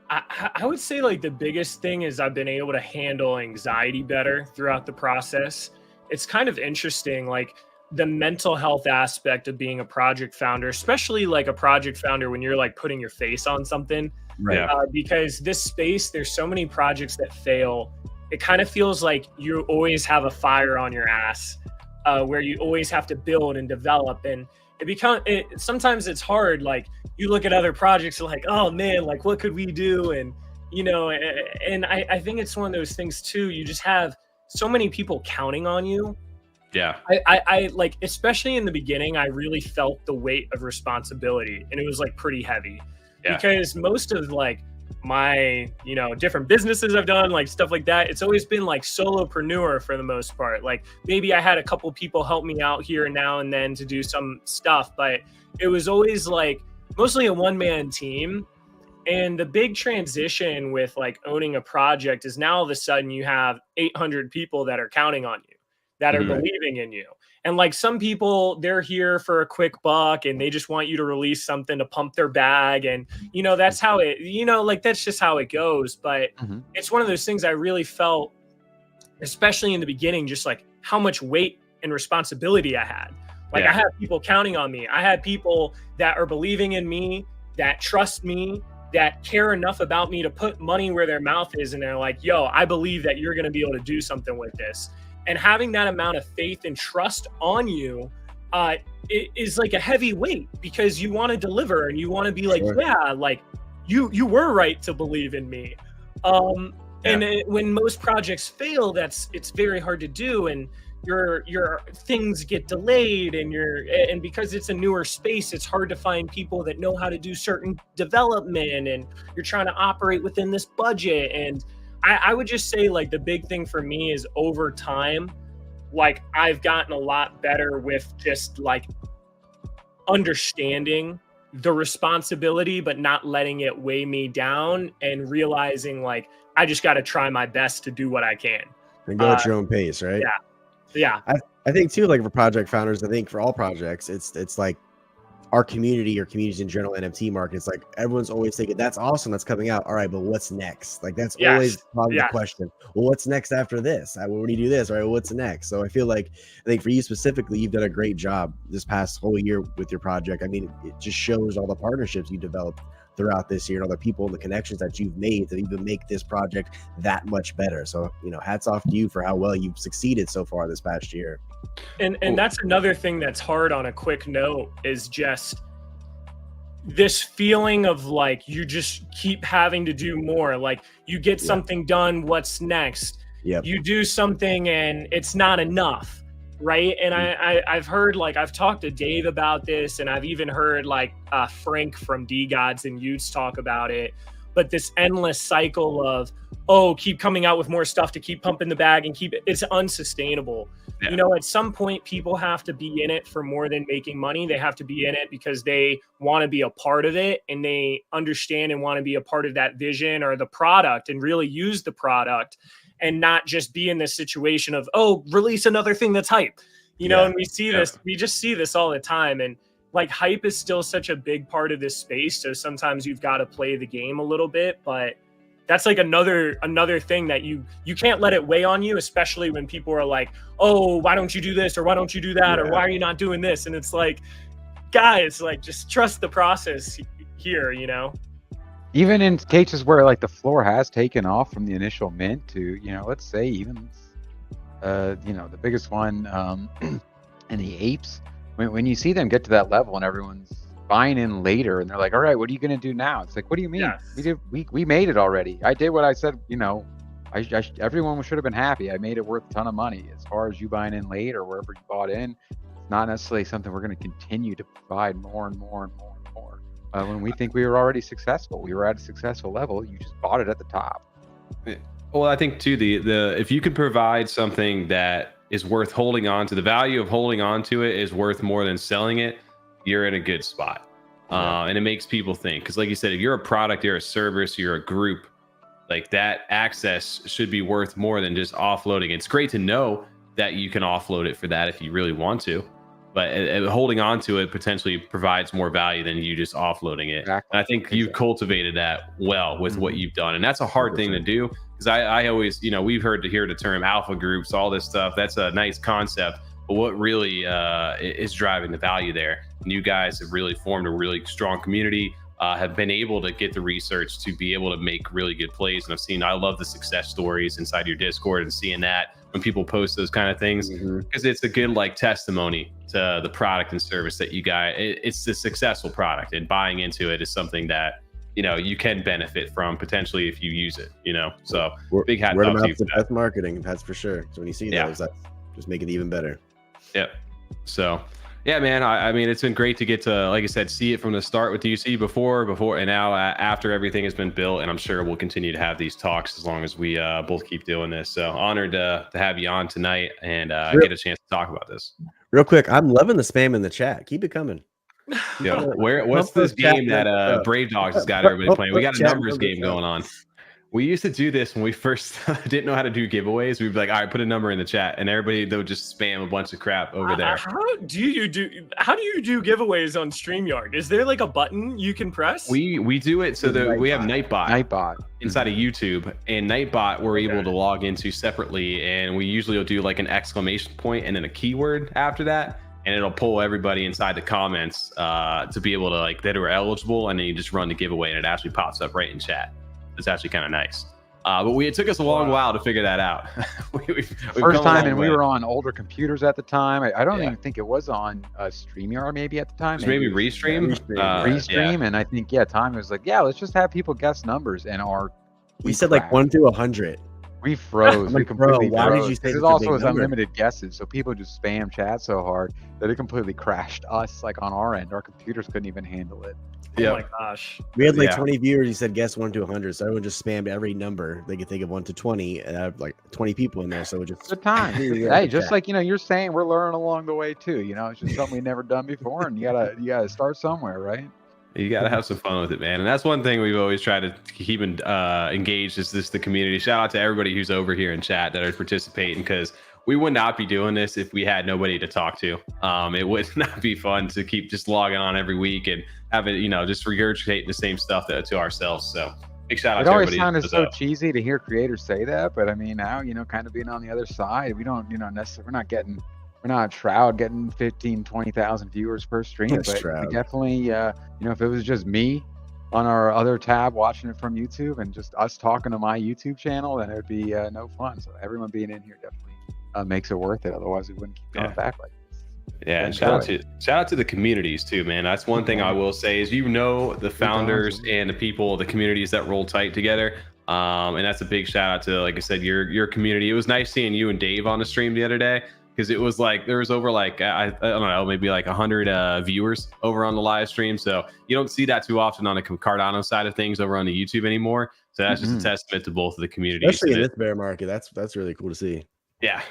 I would say like the biggest thing is I've been able to handle anxiety better throughout the process. It's kind of interesting, like the mental health aspect of being a project founder, especially like a project founder when you're like putting your face on something. Right. Because this space, there's so many projects that fail. It kind of feels like you always have a fire on your ass, where you always have to build and develop, and sometimes it's hard. Like you look at other projects and like, oh man, like what could we do? And and I think it's one of those things too. You just have so many people counting on you. Yeah. I like, especially in the beginning, I really felt the weight of responsibility, and it was like pretty heavy. Yeah. Because most of like my, different businesses I've done, like stuff like that, it's always been like solopreneur for the most part. Like maybe I had a couple people help me out here and now and then to do some stuff, but it was always like mostly a one-man team. And the big transition with like owning a project is now all of a sudden you have 800 people that are counting on you, that are believing in you. And like some people, they're here for a quick buck and they just want you to release something to pump their bag. And, you know, that's how it, you know, like that's just how it goes. But it's one of those things I really felt, especially in the beginning, just like how much weight and responsibility I had. Like I had people counting on me. I had people that are believing in me, that trust me, that care enough about me to put money where their mouth is. And they're like, yo, I believe that you're going to be able to do something with this. And having that amount of faith and trust on you it is like a heavy weight, because you want to deliver and you want to be like, yeah, like you were right to believe in me. When most projects fail, it's very hard to do. And your things get delayed, and because it's a newer space, it's hard to find people that know how to do certain development, and you're trying to operate within this budget. And I would just say like the big thing for me is over time, like I've gotten a lot better with just like understanding the responsibility, but not letting it weigh me down, and realizing like I just got to try my best to do what I can and go at your own pace, right? Yeah. I think too, like for project founders, I think for all projects, it's like our community or communities in general, NFT market, it's like everyone's always thinking, that's awesome, that's coming out. All right, but what's next? Like that's always probably the question. Well, what's next after this? When do you do this? All right, well, what's next? So I feel like, I think for you specifically, you've done a great job this past whole year with your project. I mean, it just shows all the partnerships you developed throughout this year and all the people and the connections that you've made to even make this project that much better. So, you know, hats off to you for how well you've succeeded so far this past year. And that's another thing that's hard on a quick note, is just this feeling of like you just keep having to do more. Like you get something done, what's next? You do something and it's not enough, right? And I've heard, like, I've talked to Dave about this, and I've even heard like Frank from D Gods and Utes talk about it. But this endless cycle of, keep coming out with more stuff to keep pumping the bag and keep it, it's unsustainable. You know, at some point, people have to be in it for more than making money. They have to be in it because they want to be a part of it, and they understand and want to be a part of that vision or the product and really use the product, and not just be in this situation of, release another thing that's hype. You know, and we see this, we just see this all the time. And like hype is still such a big part of this space. So sometimes you've got to play the game a little bit, but that's like another thing that you can't let it weigh on you, especially when people are like, why don't you do this? Or why don't you do that? Or why are you not doing this? And it's like, guys, like, just trust the process here, you know? Even in cases where like the floor has taken off from the initial mint to, you know, let's say even, you know, the biggest one in the apes, when you see them get to that level and everyone's buying in later and they're like, all right, what are you going to do now? It's like, what do you mean? We made it already. I did what I said, you know, everyone should have been happy. I made it worth a ton of money. As far as you buying in late or wherever you bought in, it's not necessarily something we're going to continue to provide more and more and more and more. When we think we were already successful, we were at a successful level, you just bought it at the top. Well, I think too, the if you could provide something that is worth holding on to, the value of holding on to it is worth more than selling it, you're in a good spot. And it makes people think, because like you said, if you're a product, you're a service, you're a group, like that access should be worth more than just offloading. It's great to know that you can offload it for that if you really want to, but holding on to it potentially provides more value than you just offloading it. Exactly. And I think you've cultivated that well with what you've done. And that's a hard 100%. Thing to do, because I always, you know, we've heard the term alpha groups, all this stuff. That's a nice concept. But what really is driving the value there? And you guys have really formed a really strong community, have been able to get the research to be able to make really good plays. And I love the success stories inside your Discord and seeing that when people post those kind of things, because it's a good like testimony to the product and service that you guys, it's the successful product, and buying into it is something that, you know, you can benefit from potentially if you use it, you know. So big hat off to you. The best marketing, that's for sure. So when you see those, that just make it even better. Yep. So, yeah, man, I mean, it's been great to get to, like I said, see it from the start with UC before, and now after everything has been built. And I'm sure we'll continue to have these talks as long as we both keep doing this. So honored to have you on tonight and get a chance to talk about this. Real quick, I'm loving the spam in the chat. Keep it coming. Yeah, what's this game that Brave Dogs has got everybody playing? We got a numbers game going on. We used to do this when we first didn't know how to do giveaways. We'd be like, all right, put a number in the chat, and everybody they would just spam a bunch of crap over there. How do you do giveaways on StreamYard? Is there like a button you can press? We do it so that we have Nightbot inside of YouTube, and Nightbot we're able to log into separately, and we usually will do like an exclamation point and then a keyword after that, and it'll pull everybody inside the comments to be able to like that are eligible, and then you just run the giveaway, and it actually pops up right in chat. It's actually kind of nice. But it took us a long while to figure that out. First time, and we were on older computers at the time. I don't even think it was on StreamYard maybe at the time. Maybe Restream. Restream, and I think, Tommy was like, let's just have people guess numbers. And we said like 1 through 100. We froze. We completely why froze. Did you say this also was unlimited guesses, so people just spam chat so hard that it completely crashed us like on our end. Our computers couldn't even handle it. Oh my gosh. We had like 20 viewers. You said guess 1 to 100, so everyone just spammed every number they could think of 1 to 20, and I have like 20 people in there, so it just good time. Hey, just like you're saying, we're learning along the way too. It's just something we've never done before, and you gotta start somewhere, right? You got to have some fun with it, man. And that's one thing we've always tried to keep engaged is the community. Shout out to everybody who's over here in chat that are participating, because we would not be doing this if we had nobody to talk to. It would not be fun to keep just logging on every week and having, just regurgitating the same stuff to ourselves. So big shout out to everybody. It always sounded so cheesy to hear creators say that, but I mean, now, kind of being on the other side, we don't, necessarily, we're not Shroud getting 15, 20,000 viewers per stream, but we definitely, if it was just me on our other tab watching it from YouTube and just us talking to my YouTube channel, then it would be no fun. So everyone being in here definitely makes it worth it. Otherwise, we wouldn't keep going back like this. Yeah, shout out to the communities too, man. That's one thing I will say is the founders and the people, the communities that roll tight together. And that's a big shout out to, like I said, your community. It was nice seeing you and Dave on the stream the other day, because it was like there was over like I don't know, maybe like 100 viewers over on the live stream. So you don't see that too often on the Cardano side of things over on the YouTube anymore. So that's just a testament to both of the communities. Especially in this bear market, that's really cool to see. Yeah.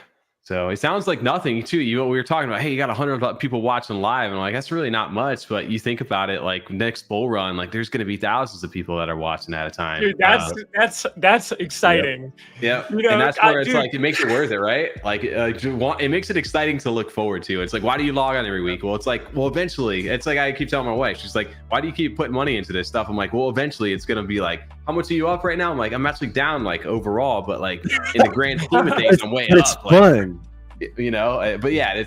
So it sounds like nothing too. We were talking about, hey, you got 100 people watching live, and like that's really not much. But you think about it, like next bull run, like there's going to be thousands of people that are watching at a time. Dude, that's exciting. Yeah, and that's where it's like it makes it worth it, right? Like it makes it exciting to look forward to. It's like, why do you log on every week? Well, it's like, eventually, it's like I keep telling my wife, she's like, why do you keep putting money into this stuff? I'm like, well, eventually, it's going to be like, how much are you up right now? I'm like, I'm actually down like overall, but like in the grand scheme of things, I'm way up. It's fun. But yeah,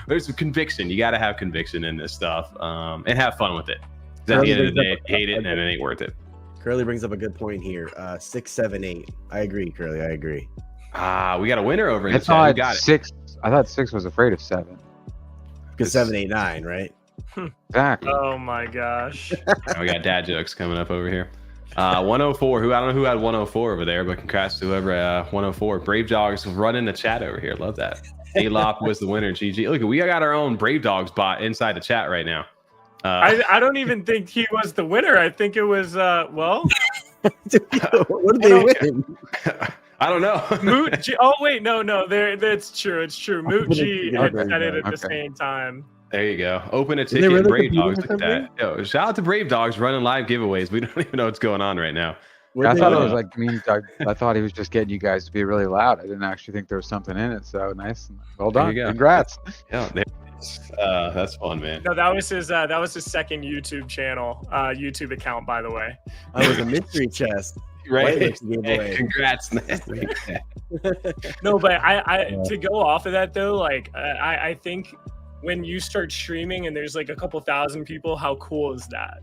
there's some conviction. You got to have conviction in this stuff, and have fun with it. At the end of the day, hate it, and it ain't worth it. Curly brings up a good point here. 6, 7, 8. I agree, Curly. I agree. We got a winner over in the chat. We got it. 6. I thought 6 was afraid of 7. Because 7, 8, 9, right? Exactly. Oh my gosh. We got dad jokes coming up over here. 104. I don't know who had 104 over there, but congrats to whoever 104. Brave Dogs running the chat over here. Love that. A-Lop was the winner. GG. Look, we got our own Brave Dogs bot inside the chat right now. I don't even think he was the winner. I think it was what did they win? I don't know. Moot G. Oh wait, no, that's true. It's true. Moot G had said it at the same time. There you go. Open a ticket. Really Brave Dogs. Look at that. Yo, shout out to Brave Dogs running live giveaways. We don't even know what's going on right now. I thought it was like, I thought he was just getting you guys to be really loud. I didn't actually think there was something in it. So nice. Well done. Congrats. Yeah. That's fun, man. No, that was his second YouTube channel, YouTube account, by the way. That was a mystery chest. Right. Hey, congrats. No, but I to go off of that though, like I think when you start streaming and there's like a couple thousand people, how cool is that?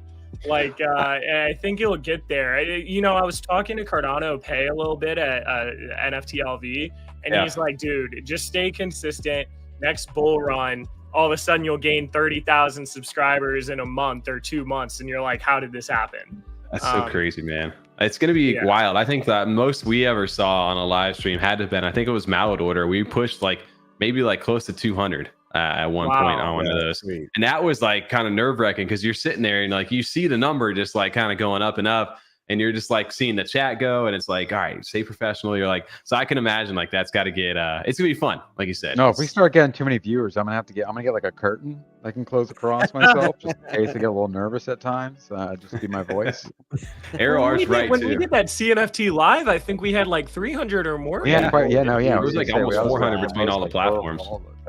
Like, I think it'll get there. I was talking to Cardano Pay a little bit at NFTLV, and he's like, dude, just stay consistent. Next bull run, all of a sudden you'll gain 30,000 subscribers in a month or 2 months. And you're like, how did this happen? That's so crazy, man. It's going to be wild. I think that most we ever saw on a live stream had to have been, I think it was Mallet Order. We pushed maybe close to 200. At one point on one of those. And that was like kind of nerve wracking because you're sitting there and like you see the number just like kind of going up and up. and you're just like seeing the chat go, and it's like, all right, stay professional. You're like, so I can imagine like that's got to get it's gonna be fun, like you said. No, if we start getting too many viewers, I'm gonna get like a curtain I can close across myself, just in case I get a little nervous at times. Just be my voice. Arrow Art's right when too. we did that CNFT live, I think we had like 300 or more. Yeah, it was like almost 400 between all the platforms.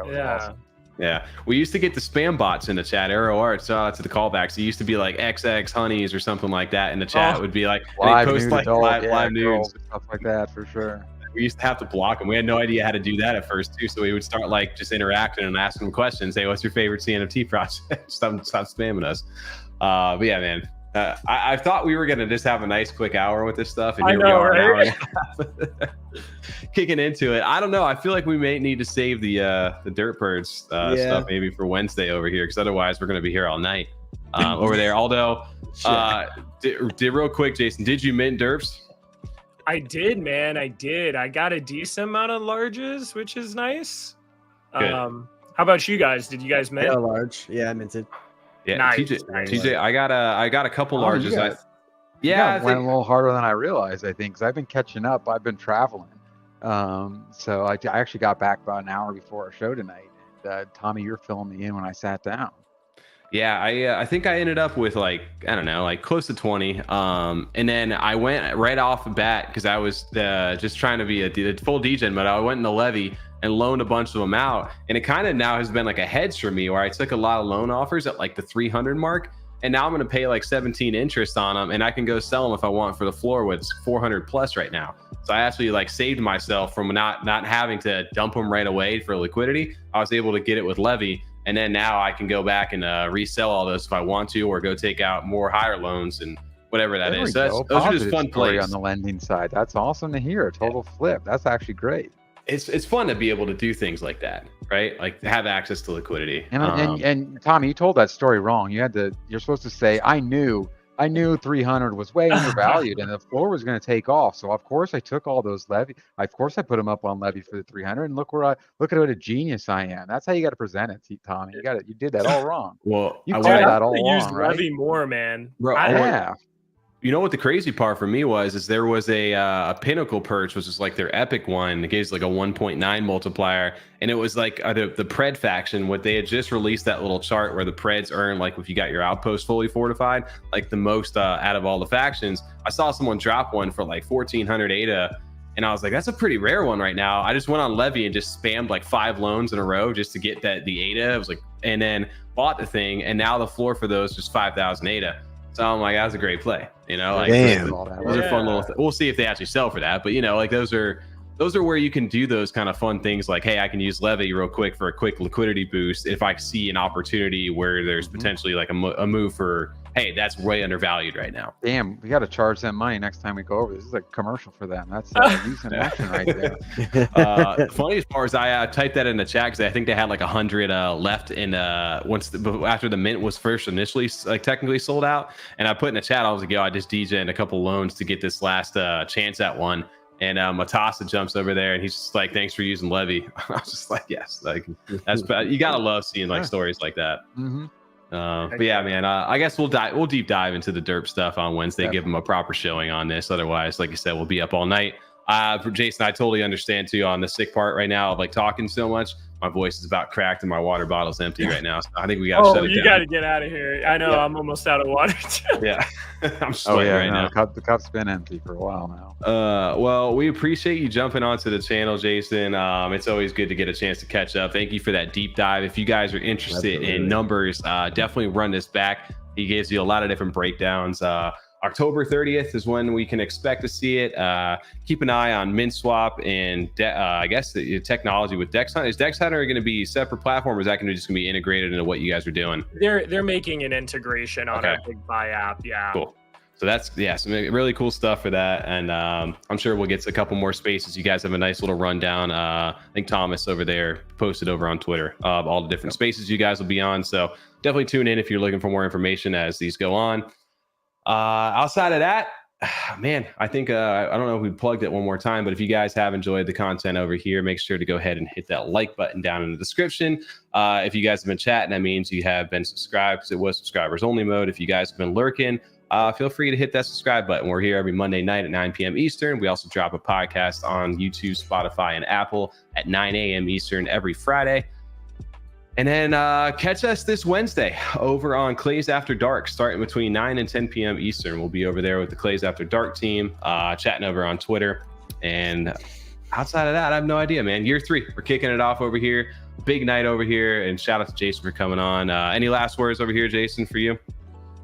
Yeah. Awesome. Yeah, we used to get the spam bots in the chat. Arrow Art, so to the callbacks. It used to be like XX honeys or something like that in the chat. It would be like live post nude like adult, live news, girls, stuff like that for sure. We used to have to block them. We had no idea how to do that at first too. So we would start like just interacting and asking them questions. Hey, what's your favorite CNFT project? stop spamming us. But yeah, man. I thought we were gonna just have a nice quick hour with this stuff, and here we are, right? Kicking into it. I don't know. I feel like we may need to save the Derp Birds stuff maybe for Wednesday over here, because otherwise we're gonna be here all night over there. Although, did real quick, Jason, did you mint Derps? I did, man. I did. I got a decent amount of larges, which is nice. Good. How about you guys? Did you guys mint? Yeah, large. Yeah, I minted. Yeah, Nice, TJ, I got a couple larges. You went a little harder than I realized, I think, because I've been catching up. I've been traveling. So I actually got back about an hour before our show tonight. And Tommy, you're filling me in when I sat down. Yeah, I think I ended up with like, I don't know, like close to 20. And then I went right off the bat because I was just trying to be a full DJ, but I went in the levy and loaned a bunch of them out. And it kind of now has been like a hedge for me, where I took a lot of loan offers at like the 300 mark. And now I'm going to pay like 17 interest on them, and I can go sell them if I want for the floor, with 400 plus right now. So I actually like saved myself from not having to dump them right away for liquidity. I was able to get it with levy. And then now I can go back and resell all those if I want to, or go take out more higher loans and whatever that is. So those are just fun plays on the lending side. That's awesome to hear. A total flip. That's actually great. It's fun to be able to do things like that, right? Like have access to liquidity. And Tommy, you told that story wrong. You're supposed to say, I knew 300 was way undervalued and the floor was going to take off. So of course I took all those levy. Of course I put them up on levy for the 300. And look at what a genius I am. That's how you got to present it, Tommy. You did that all wrong. Well, you called that all wrong, use right? levy more, man. Bro, yeah. You know what the crazy part for me was there was a Pinnacle perch, which is like their epic one. It gives like a 1.9 multiplier, and it was like the Pred faction. What they had just released that little chart where the Preds earn, like if you got your Outpost fully fortified, like the most out of all the factions. I saw someone drop one for like 1400 ADA, and I was like, that's a pretty rare one right now. I just went on levy and just spammed like 5 loans in a row just to get the ADA. It was like, and then bought the thing, and now the floor for those is 5,000 ADA. So I'm like, that's a great play, you know. Like, damn, those are fun little. We'll see if they actually sell for that, but you know, like those are where you can do those kind of fun things. Like, hey, I can use levy real quick for a quick liquidity boost if I see an opportunity where there's potentially like a move for, hey, that's way undervalued right now. Damn, we got to charge them money next time we go over. This is a commercial for them. That's use in action right there. The funniest part is I typed that in the chat because I think they had like 100 left in after the mint was first initially like technically sold out. And I put in the chat, I was like, yo, I just DJ'd a couple loans to get this last chance at one. And Matassa jumps over there and he's just like, thanks for using levy. I was just like, yes, like that's you gotta love seeing like stories like that. But yeah, man, I guess we'll deep dive into the Derp stuff on Wednesday. Give them a proper showing on this. Otherwise, like you said, we'll be up all night. For Jason, I totally understand too on the sick part right now of like talking so much. My voice is about cracked and my water bottle's empty right now. So I think we got to shut it down. You got to get out of here. I know I'm almost out of water too. Yeah, I'm sweating now. The cup's been empty for a while now. Well, we appreciate you jumping onto the channel, Jason. It's always good to get a chance to catch up. Thank you for that deep dive. If you guys are interested in numbers, definitely run this back. He gives you a lot of different breakdowns. October 30th is when we can expect to see it. Keep an eye on MintSwap and I guess the technology with Dex Hunter. Is Dex Hunter going to be a separate platform, or is that going to just be integrated into what you guys are doing? They're making an integration on our BigFi app. Yeah. Cool. So that's some really cool stuff for that, and I'm sure we'll get to a couple more spaces. You guys have a nice little rundown. I think Thomas over there posted over on Twitter of all the different spaces you guys will be on. So definitely tune in if you're looking for more information as these go on. Outside of that, man, I think I don't know if we plugged it one more time, but if you guys have enjoyed the content over here, make sure to go ahead and hit that like button down in the description. If you guys have been chatting, that means you have been subscribed, because it was subscribers only mode. If you guys have been lurking, feel free to hit that subscribe button. We're here every Monday night at 9 p.m. Eastern. We also drop a podcast on YouTube, Spotify, and Apple at 9 a.m. Eastern every Friday. And then catch us this Wednesday over on Clays After Dark, starting between 9 and 10 p.m. Eastern. We'll be over there with the Clays After Dark team, chatting over on Twitter. And outside of that, I have no idea, man. Year 3, we're kicking it off over here. Big night over here. And shout out to Jason for coming on. Any last words over here, Jason, for you?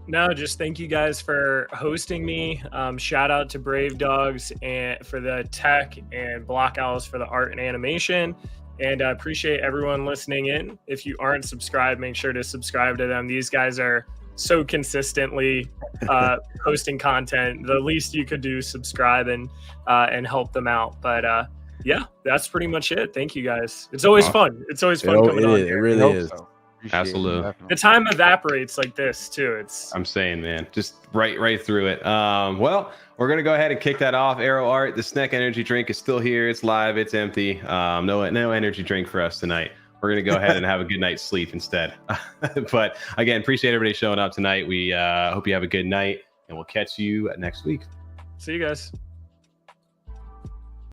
No, just thank you guys for hosting me. Shout out to Brave Dogs and for the tech, and BlockOwls for the art and animation. And I appreciate everyone listening in. If you aren't subscribed, make sure to subscribe to them. These guys are so consistently posting content. The least you could do is subscribe and help them out. But yeah, that's pretty much it. Thank you guys. It's always fun. It's always fun coming on. It really is. So. Absolutely. The time evaporates like this too. I'm saying, man, just right through it. Well, we're gonna go ahead and kick that off. Arrow Art, the Snack energy drink is still here. It's live. It's empty. No energy drink for us tonight. We're gonna go ahead and have a good night's sleep instead. But again, appreciate everybody showing up tonight. We hope you have a good night, and we'll catch you next week. See you guys.